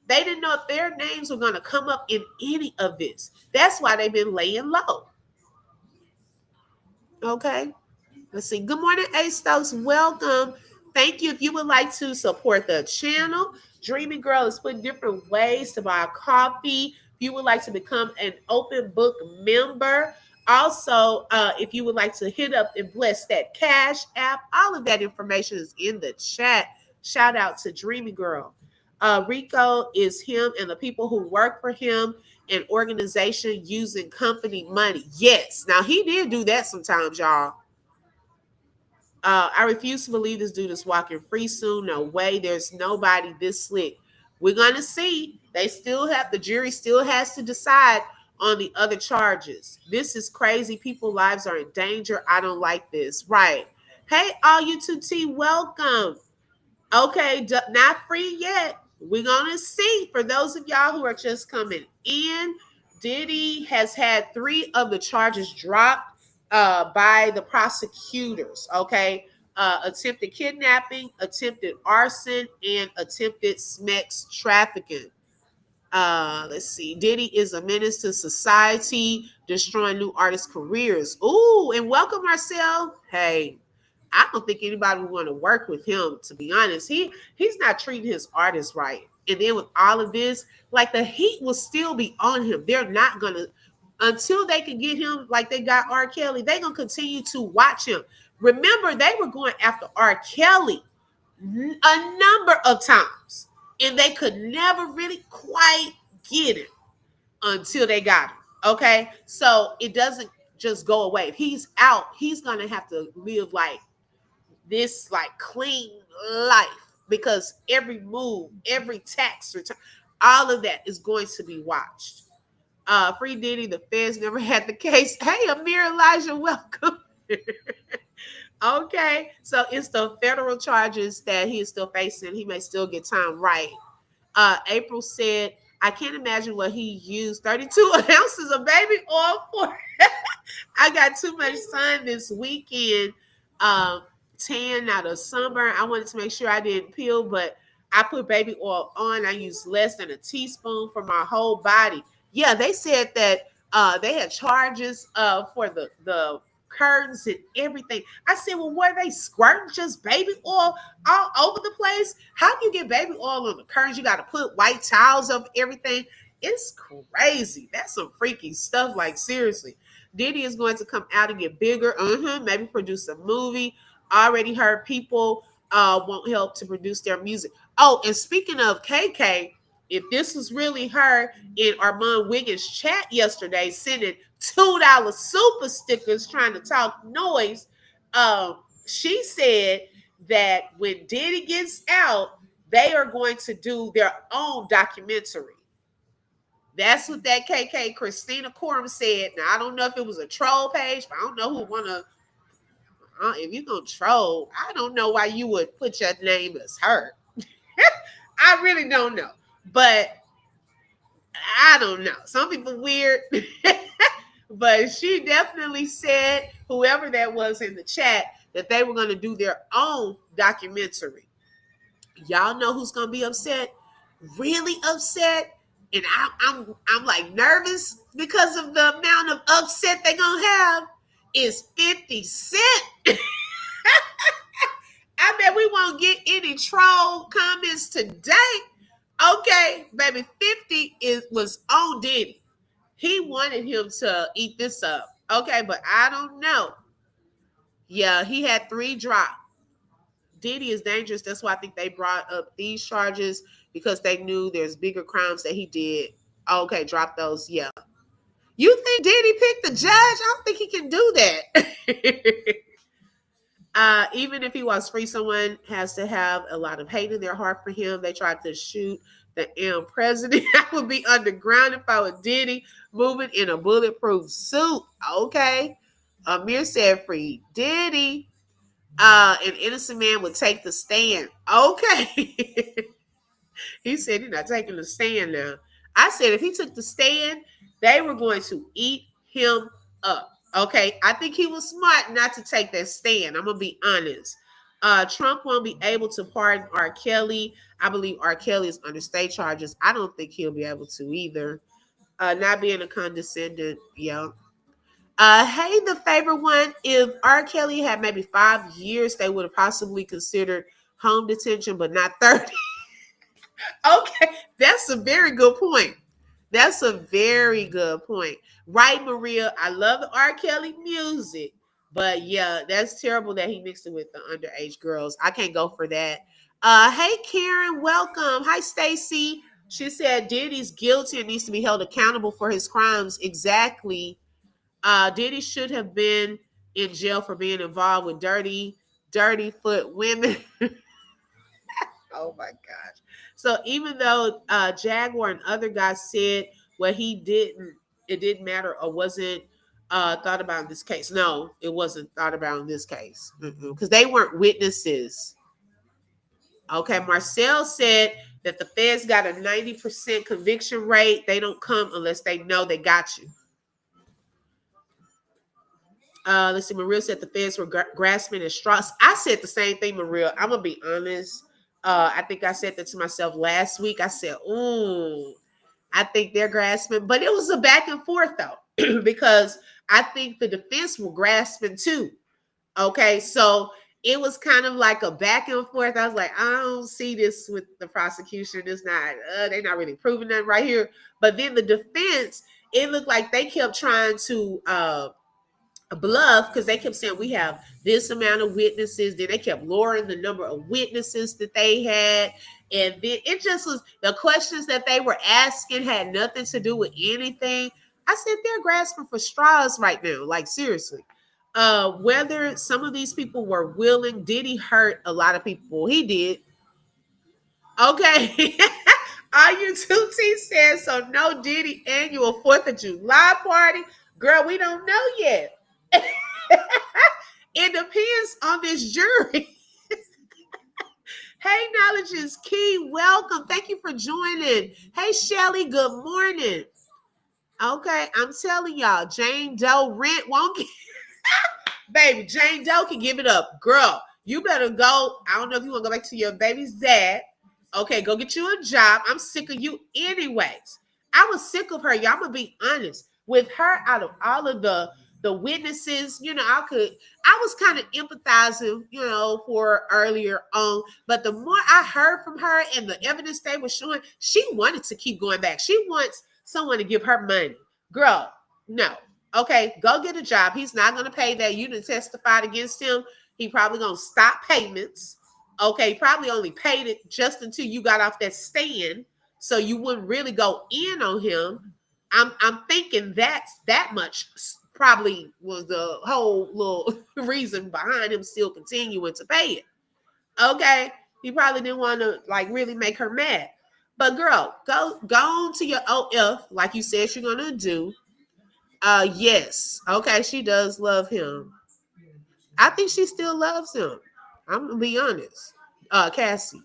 They didn't know if their names were going to come up in any of this. That's why they've been laying low. Okay. Let's see. Good morning, A Stokes. Welcome. Thank you. If you would like to support the channel, Dreamy Girl is putting different ways to buy coffee. If you would like to become an open book member, also, if you would like to hit up and bless that Cash app, all of that information is in the chat. Shout out to Dreamy Girl. Rico is him and the people who work for him, an organization using company money. Yes. Now, he did do that sometimes, y'all. I refuse to believe this dude is walking free soon. No way. There's nobody this slick. We're going to see. The jury still has to decide on the other charges. This is crazy. People's lives are in danger. I don't like this. Right. Hey, all you 2T, welcome. Okay, not free yet. We're going to see. For those of y'all who are just coming in, Diddy has had 3 of the charges dropped by the prosecutors. Okay, attempted kidnapping, attempted arson, and attempted sex trafficking. Let's see. Diddy is a menace to society, destroying new artists' careers. Ooh, and welcome, Marcel. Hey, I don't think anybody would want to work with him, to be honest. He's not treating his artists right. And then with all of this, like the heat will still be on him. They're not gonna until they can get him like they got R. Kelly, they're gonna continue to watch him. Remember, they were going after R. Kelly a number of times, and they could never really quite get him until they got him. Okay, so it doesn't just go away. If he's out, he's gonna have to live like this, like clean life, because every move, every tax return, all of that is going to be watched. Free Diddy, the feds never had the case. Hey, Amir Elijah, welcome. Okay, so it's the federal charges that he is still facing. He may still get time. Right. April said, I can't imagine what he used 32 ounces of baby oil for. I got too much sun this weekend. Tan out of sunburn. I wanted to make sure I didn't peel, but I put baby oil on. I used less than a teaspoon for my whole body. Yeah, they said that they had charges for the curtains and everything. I said, well, were they squirting just baby oil all over the place? How do you get baby oil on the curtains? You got to put white towels over everything. It's crazy. That's some freaky stuff. Like, seriously. Diddy is going to come out and get bigger. Maybe produce a movie. I already heard people won't help to produce their music. Oh, and speaking of KK, if this was really her in Armand Wiggins' chat yesterday, sending $2 super stickers trying to talk noise, she said that when Diddy gets out, they are going to do their own documentary. That's what that KK Christina Corum said. Now, I don't know if it was a troll page, but I don't know who want to. If you're going to troll, I don't know why you would put your name as her. I really don't know. But I don't know. Some people weird. But she definitely said, whoever that was in the chat, that they were going to do their own documentary. Y'all know who's going to be upset? Really upset? And I'm like nervous because of the amount of upset they're going to have is 50 Cent. I bet we won't get any troll comments today. Okay, baby, 50 was on Diddy. He wanted him to eat this up. Okay, but I don't know. Yeah, he had 3 drop. Diddy is dangerous. That's why I think they brought up these charges, because they knew there's bigger crimes that he did. Okay, drop those. Yeah. You think Diddy picked the judge? I don't think he can do that. Even if he was free, someone has to have a lot of hate in their heart for him. They tried to shoot the president. I would be underground if I were Diddy, moving in a bulletproof suit. Okay. Amir said free Diddy. An innocent man would take the stand. Okay. He said he's not taking the stand now. I said if he took the stand, they were going to eat him up. Okay. I think he was smart not to take that stand. I'm going to be honest. Trump won't be able to pardon R. Kelly. I believe R. Kelly is under state charges. I don't think he'll be able to either. Not being a condescending, yeah. Hey, the favorite one. If R. Kelly had maybe 5 years, they would have possibly considered home detention, but not 30. Okay, that's a very good point. That's a very good point. Right, Maria? I love the R. Kelly music, but yeah, that's terrible that he mixed it with the underage girls. I can't go for that. Hey, Karen, welcome. Hi, Stacy. She said Diddy's guilty and needs to be held accountable for his crimes. Exactly. Diddy should have been in jail for being involved with dirty foot women. Oh my gosh. So even though Jaguar and other guys said what he didn't, it didn't matter or wasn't thought about in this case. No, it wasn't thought about in this case because they weren't witnesses. Okay, Marcel said that the feds got a 90% conviction rate. They don't come unless they know they got you. Let's see. Maria said the feds were grasping at straws. I said the same thing, Maria. I'm gonna be honest. I think I said that to myself last week. I said, "Ooh, I think they're grasping," but it was a back and forth though, because I think the defense were grasping too. Okay, so it was kind of like a back and forth. I was like, I don't see this with the prosecution. It's not. They're not really proving that right here. But then the defense, it looked like they kept trying to bluff because they kept saying we have this amount of witnesses. Then they kept lowering the number of witnesses that they had, and then it just was the questions that they were asking had nothing to do with anything. I said they're grasping for straws right now, like seriously. Whether some of these people were willing, Diddy hurt a lot of people. He did. Okay. Are you 2T says so? No Diddy annual 4th of July party, girl. We don't know yet. It depends on this jury. Hey, knowledge is key. Welcome. Thank you for joining. Hey, Shelly. Good morning. Okay, I'm telling y'all, Jane Doe rent won't get. Baby, Jane Doe can give it up. Girl, you better go. I don't know if you want to go back to your baby's dad. Okay, go get you a job. I'm sick of you anyways. I was sick of her. Y'all, I'm going to be honest. With her, out of all of the witnesses, I was kind of empathizing, for earlier on. But the more I heard from her and the evidence they were showing, she wanted to keep going back. She wants someone to give her money. Girl, no. Okay, go get a job. He's not going to pay that. You done testified against him. He probably going to stop payments. Okay, probably only paid it just until you got off that stand, so you wouldn't really go in on him. I'm thinking that much probably was the whole little reason behind him still continuing to pay it. Okay, he probably didn't want to really make her mad. But girl, go on to your OF like you said you're gonna do. Yes. Okay, she does love him. I think she still loves him. I'm gonna be honest. Cassie.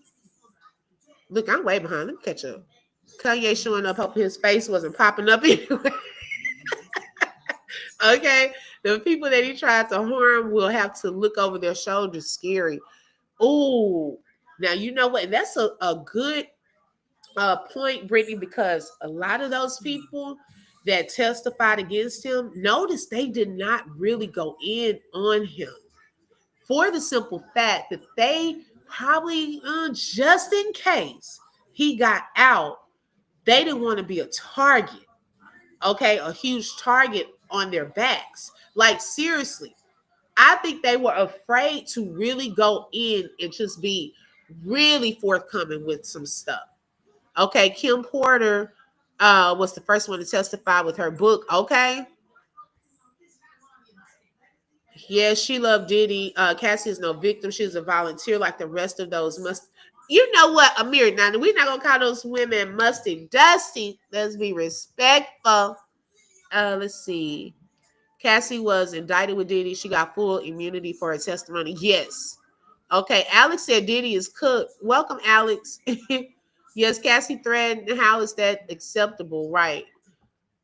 Look, I'm way behind. Let me catch up. Kanye showing up, hoping his face wasn't popping up anyway. Okay. The people that he tried to harm will have to look over their shoulders scary. Oh, now you know what? And that's a good point, Brittany, because a lot of those people that testified against him, notice they did not really go in on him for the simple fact that they probably, just in case he got out, they didn't want to be a target, okay, a huge target on their backs. Like, seriously, I think they were afraid to really go in and just be really forthcoming with some stuff. Okay, Kim Porter was the first one to testify with her book. Okay. Yes, she loved Diddy. Cassie is no victim. She's a volunteer like the rest of those must. You know what, Amir? Now we're not gonna call those women musty dusty. Let's be respectful. Let's see. Cassie was indicted with Diddy. She got full immunity for her testimony. Yes. Okay. Alex said Diddy is cooked. Welcome, Alex. Yes, Cassie threatened. How is that acceptable? Right.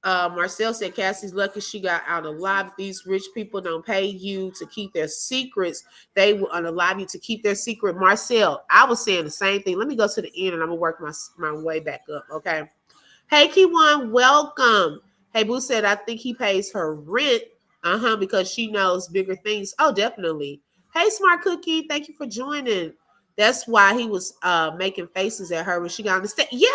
Marcel said Cassie's lucky she got out alive. These rich people don't pay you to keep their secrets. They will unalive you to keep their secret. Marcel, I was saying the same thing. Let me go to the end and I'm going to work my way back up, okay? Hey, Keyone, welcome. Hey, Boo said, I think he pays her rent, because she knows bigger things. Oh, definitely. Hey, Smart Cookie, thank you for joining. That's why he was making faces at her when she got on the stage. Yeah,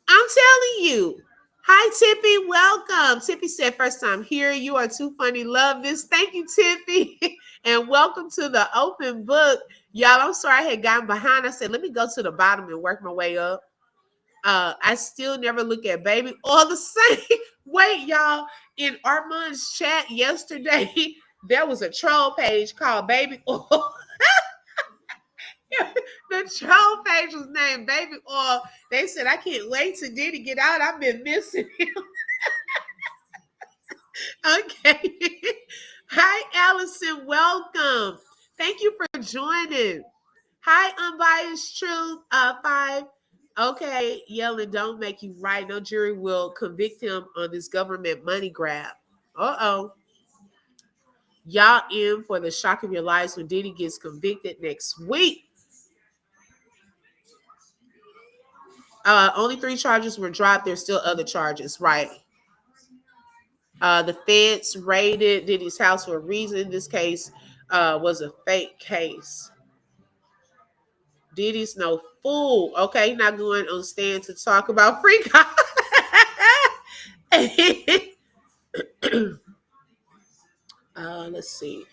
I'm telling you. Hi, Tippy. Welcome. Tippy said, first time here. You are too funny. Love this. Thank you, Tippy. And welcome to the open book. Y'all, I'm sorry I had gotten behind. I said, let me go to the bottom and work my way up. I still never look at baby oil the same. Wait, y'all. In Armand's chat yesterday, there was a troll page called Baby Oil. The troll page was named Baby Oil. They said, I can't wait till Diddy get out. I've been missing him. Okay. Hi, Allison. Welcome. Thank you for joining. Hi, Unbiased Truth 5. Okay, yelling don't make you right. No jury will convict him on this government money grab. Uh-oh. Y'all in for the shock of your lives when Diddy gets convicted next week. Only 3 charges were dropped. There's still other charges, right? The feds raided Diddy's house for a reason. This case was a fake case. Diddy's no fool. Okay, not going on stand to talk about free let's see.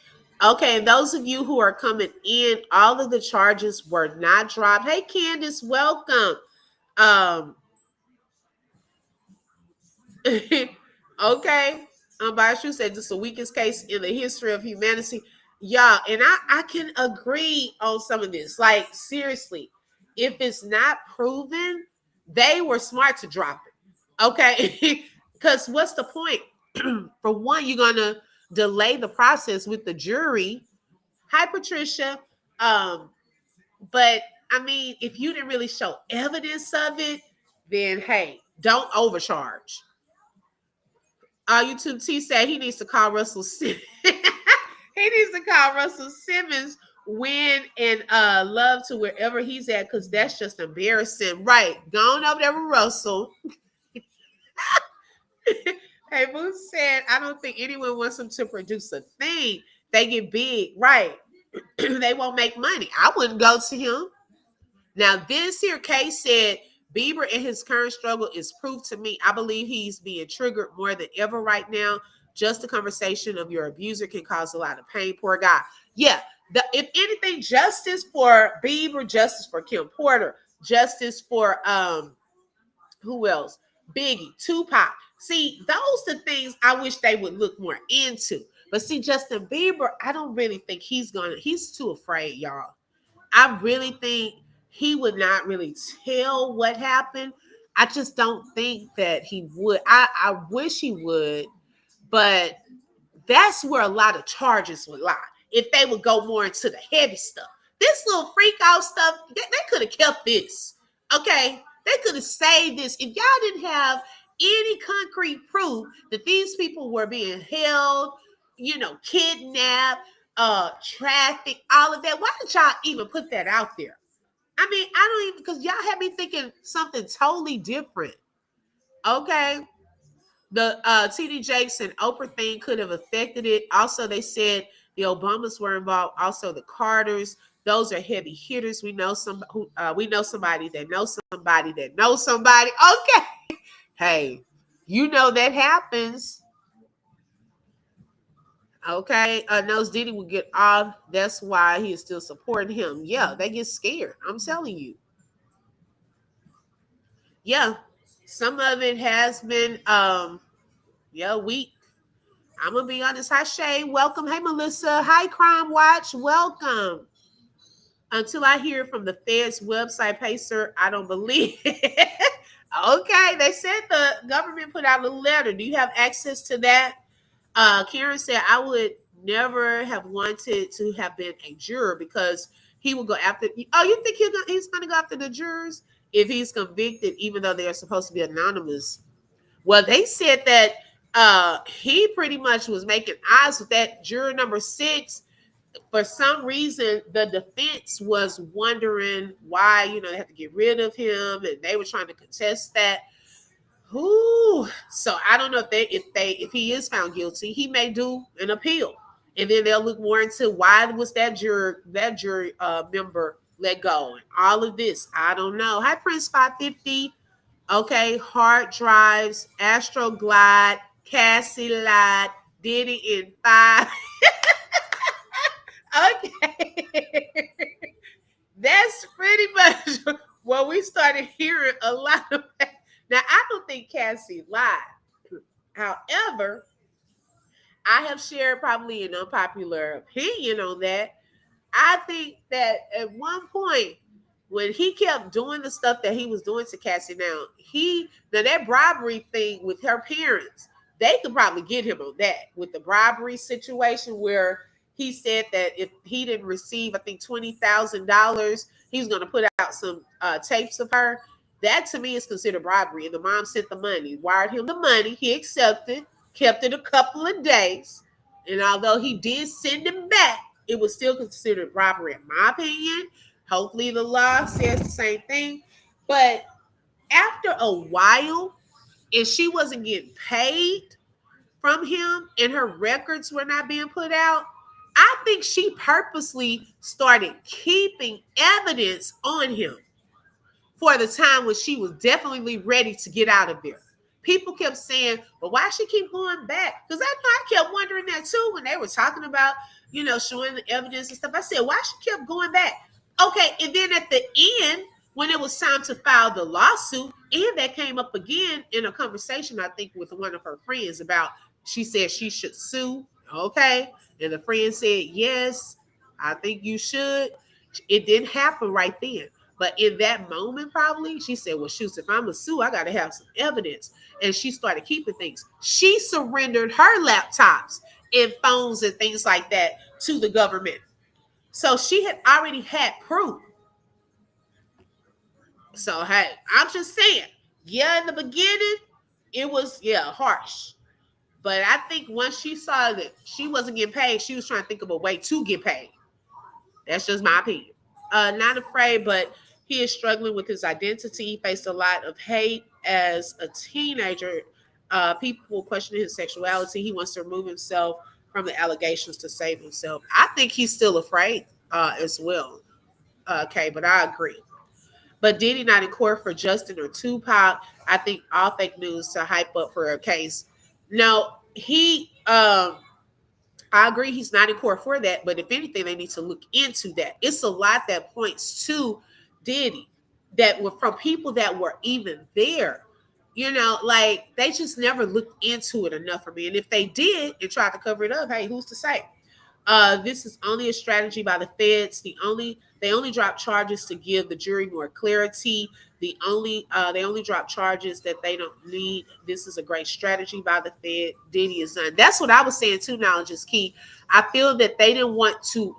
Okay, and those of you who are coming in, all of the charges were not dropped. Hey, Candace, welcome. Okay. Bashu said this is the weakest case in the history of humanity. Yeah, and I can agree on some of this. Like, seriously, if it's not proven, they were smart to drop it. Okay. Because what's the point? For one, you're gonna delay the process with the jury. Hi, Patricia. But I mean, if you didn't really show evidence of it, then hey, don't overcharge. YouTube T said he needs to call Russell Simmons. He needs to call Russell Simmons win and love to wherever he's at, because that's just embarrassing. Right. Going over there with Russell. Hey, Boo said, I don't think anyone wants them to produce a thing. They get big. Right. They won't make money. I wouldn't go to him. Now, this here case said Bieber and his current struggle is proof to me. I believe he's being triggered more than ever right now. Just the conversation of your abuser can cause a lot of pain. Poor guy. Yeah. If anything, justice for Bieber, justice for Kim Porter, justice for who else? Biggie, Tupac. See, those are things I wish they would look more into. But see, Justin Bieber, I don't really think he's too afraid, y'all. I really think he would not really tell what happened. I just don't think that he would. I wish he would, but that's where a lot of charges would lie. If they would go more into the heavy stuff. This little freak out stuff, they could have kept this. Okay? They could have saved this. If y'all didn't have any concrete proof that these people were being held, kidnapped, trafficked, all of that, why did y'all even put that out there? I mean, I don't even, because y'all had me thinking something totally different. Okay? The TD Jakes and Oprah thing could have affected it. Also, they said the Obamas were involved. Also, the Carters. Those are heavy hitters. We know we know somebody that knows somebody that knows somebody. Okay, hey, that happens. Okay, knows Diddy will get off. That's why he is still supporting him. Yeah, they get scared. I'm telling you. Yeah, some of it has been weak. I'm gonna be honest. Hi Shay, welcome. Hey Melissa. Hi Crime Watch, welcome. Until I hear from the Fed's website, Pacer, I don't believe it. Okay, they said the government put out a letter. Do you have access to that? Karen said I would never have wanted to have been a juror because he will go after. Oh, you think he's gonna go after the jurors if he's convicted, even though they are supposed to be anonymous? Well, they said that he pretty much was making eyes with that juror number 6. For some reason, the defense was wondering why, they had to get rid of him, and they were trying to contest that. Ooh. So I don't know if he is found guilty, he may do an appeal, and then they'll look more into why was that jury member let go and all of this. I don't know. Hi, Prince 550. Okay, hard drives, Astroglide, Cassie lied, Diddy in 5. Okay. That's pretty much what we started hearing a lot of that. Now, I don't think Cassie lied. However, I have shared probably an unpopular opinion on that. I think that at one point, when he kept doing the stuff that he was doing to Cassie, now that bribery thing with her parents, they could probably get him on that with the bribery situation where he said that if he didn't receive, I think $20,000, he was going to put out some tapes of her. That to me is considered bribery. And the mom sent the money, wired him the money. He accepted, kept it a couple of days. And although he did send him back, it was still considered robbery, in my opinion. Hopefully the law says the same thing. But after a while, and she wasn't getting paid from him and her records were not being put out, I think she purposely started keeping evidence on him for the time when she was definitely ready to get out of there. People kept saying, well, why she keep going back? Because I kept wondering that too when they were talking about, showing the evidence and stuff. I said, why she kept going back? Okay, and then at the end, when it was time to file the lawsuit, and that came up again in a conversation, I think, with one of her friends about, she said she should sue. Okay, and the friend said, yes, I think you should. It didn't happen right then. But in that moment, probably, she said, well, shoot, if I'm a sue, I got to have some evidence. And she started keeping things. She surrendered her laptops and phones and things like that to the government. So she had already had proof. So, hey, I'm just saying, in the beginning, it was, harsh. But I think once she saw that she wasn't getting paid, she was trying to think of a way to get paid. That's just my opinion. Not afraid, but he is struggling with his identity. He faced a lot of hate as a teenager. People questioning his sexuality. He wants to remove himself from the allegations to save himself. I think he's still afraid as well. Okay, but I agree. But Diddy not in court for Justin or Tupac. I think all fake news to hype up for a case. No, I agree he's not in court for that, but if anything, they need to look into that. It's a lot that points to Diddy that were from people that were even there. Like they just never looked into it enough for me. And if they did and tried to cover it up, hey, who's to say? This is only a strategy by the feds. They only drop charges to give the jury more clarity. They only drop charges that they don't need. This is a great strategy by the Fed. Diddy is done. That's what I was saying too. Knowledge is key. I feel that they didn't want to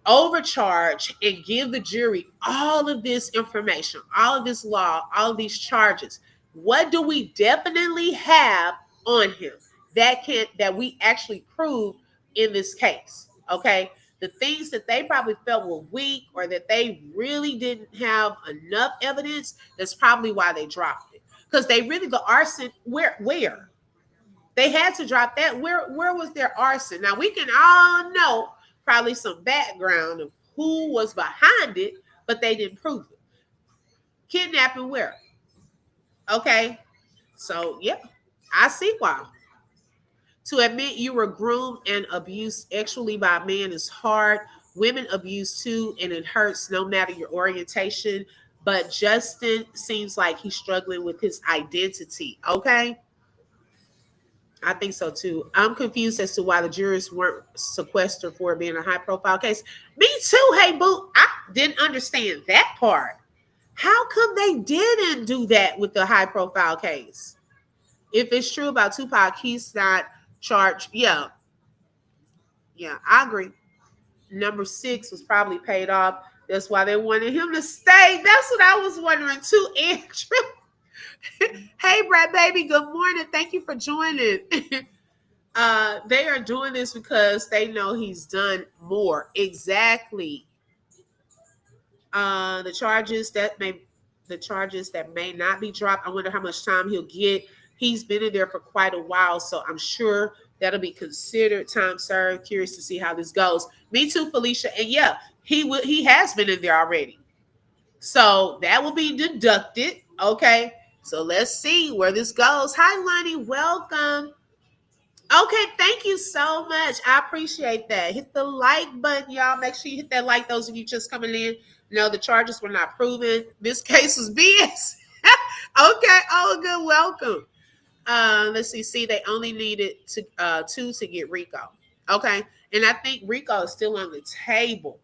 overcharge and give the jury all of this information, all of this law, all of these charges. What do we definitely have on him that we actually prove in this case? Okay. The things that they probably felt were weak or that they really didn't have enough evidence, that's probably why they dropped it. Because they really, the arson, where? They had to drop that. Where was their arson? Now we can all know probably some background of who was behind it, but they didn't prove it. Kidnapping where? Okay. So yeah, I see why. To admit you were groomed and abused sexually by a man is hard. Women abuse too, and it hurts no matter your orientation. But Justin seems like he's struggling with his identity. Okay. I think so too. I'm confused as to why the jurors weren't sequestered for it being a high profile case. Me too, hey boo. I didn't understand that part. How come they didn't do that with the high profile case? If it's true about Tupac, he's not charged. Yeah. Yeah, I agree. Number 6 was probably paid off. That's why they wanted him to stay. That's what I was wondering too, Andrew. Hey, Brad baby, good morning. Thank you for joining. They are doing this because they know he's done more. Exactly. The charges that may not be dropped. I wonder how much time he'll get. He's been in there for quite a while, so I'm sure that'll be considered time served. Curious to see how this goes. Me too, Felicia. And yeah, he has been in there already. So that will be deducted. Okay. So let's see where this goes. Hi, Lonnie. Welcome. Okay, thank you so much. I appreciate that. Hit the like button, y'all. Make sure you hit that like, those of you just coming in. No, the charges were not proven. This case was BS. Okay. Oh, good. Welcome. Let's see. See, they only needed 2 to get Rico. Okay. And I think Rico is still on the table.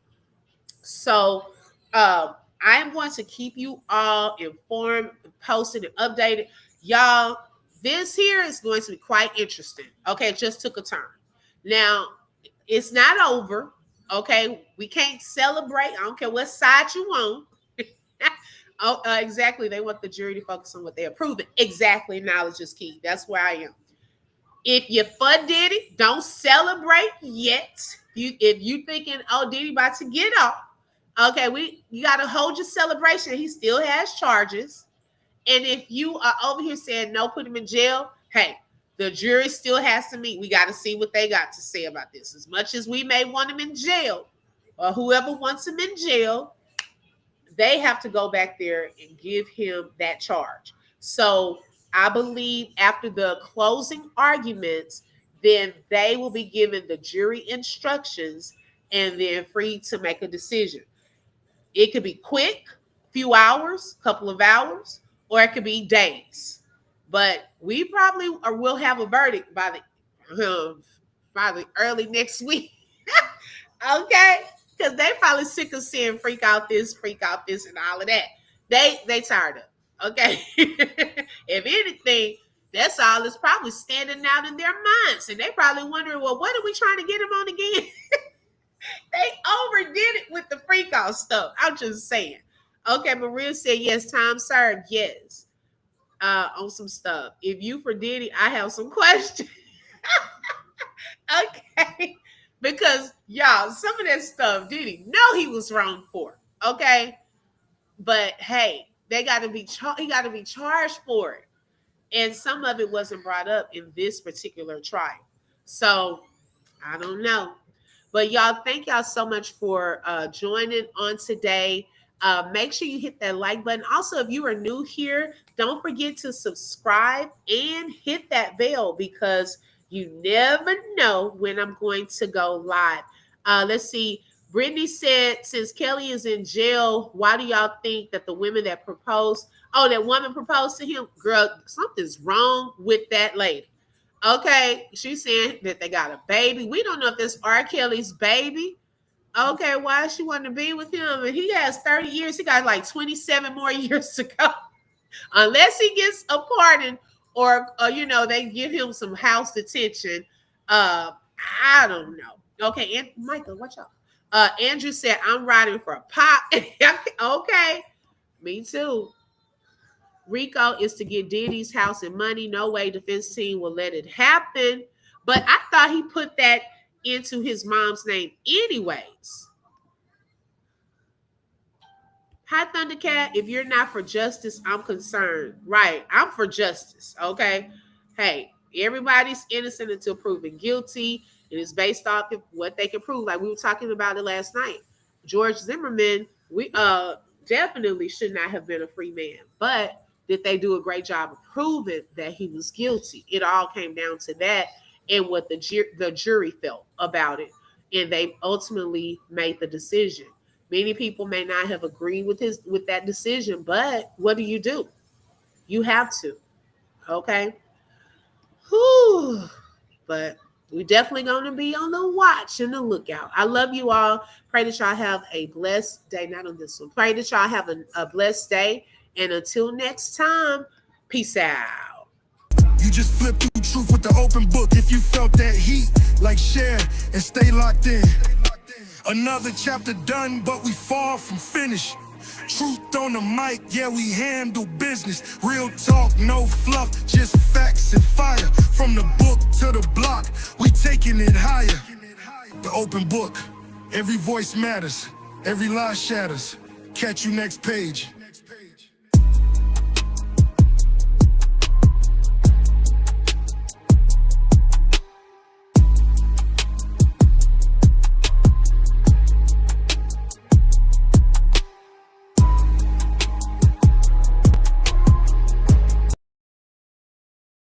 So I'm going to keep you all informed, posted, and updated. Y'all, this here is going to be quite interesting. Okay, it just took a turn. Now, it's not over. Okay, we can't celebrate. I don't care what side you want. Exactly. They want the jury to focus on what they are proving. Exactly. Knowledge is key. That's where I am. If you're for Diddy, don't celebrate yet. If you thinking, oh, Diddy about to get off, okay, you got to hold your celebration. He still has charges. And if you are over here saying no, put him in jail, hey, the jury still has to meet. We got to see what they got to say about this. As much as we may want him in jail, or whoever wants him in jail, they have to go back there and give him that charge. So I believe after the closing arguments, then they will be given the jury instructions and then free to make a decision. It could be quick, few hours, couple of hours, or it could be days. But we probably will have a verdict by the early next week. Okay? Because they probably sick of seeing freak out this, and all of that. They tired of it. Okay? If anything, that's all is probably standing out in their minds. And they probably wondering, well, what are we trying to get them on again? They overdid it with the freak out stuff. I'm just saying. Okay, Maria said yes, time served. Yes. On some stuff. If you for Diddy, I have some questions. Okay. Because y'all, some of that stuff Diddy know he was wrong for. Okay. But hey, he got to be charged for it. And some of it wasn't brought up in this particular trial. So I don't know. But y'all, thank y'all so much for joining on today. Make sure you hit that like button. Also, if you are new here, don't forget to subscribe and hit that bell because you never know when I'm going to go live. Let's see. Brittany said, since Kelly is in jail, why do y'all think that the women that proposed, that woman proposed to him? Girl, something's wrong with that lady. Okay, she's saying that they got a baby. We don't know if this R. Kelly's baby. Okay, why she want to be with him? And he has 30 years. He got like 27 more years to go. Unless he gets a pardon or they give him some house detention. I don't know. Okay, and Michael, watch out. Andrew said, I'm riding for Pop. Okay, me too. Rico is to get Diddy's house and money. No way defense team will let it happen. But I thought he put that into his mom's name anyways. Hi, Thundercat. If you're not for justice, I'm concerned. Right. I'm for justice. Okay. Hey, everybody's innocent until proven guilty. It is based off of what they can prove. Like we were talking about it last night. George Zimmerman, we definitely should not have been a free man. But did they do a great job of proving that he was guilty? It all came down to that and what the jury felt about it. And they ultimately made the decision. Many people may not have agreed with that decision, but what do? You have to. Okay. Whew. But we're definitely going to be on the watch and the lookout. I love you all. Pray that y'all have a blessed day. Not on this one. Pray that y'all have a blessed day. And until next time, peace out. You just flip through truth with the open book. If you felt that heat, like share and stay locked in. Another chapter done, but we far from finished. Truth on the mic, yeah, we handle business. Real talk, no fluff, just facts and fire. From the book to the block, we taking it higher. The open book, every voice matters, every lie shatters. Catch you next page.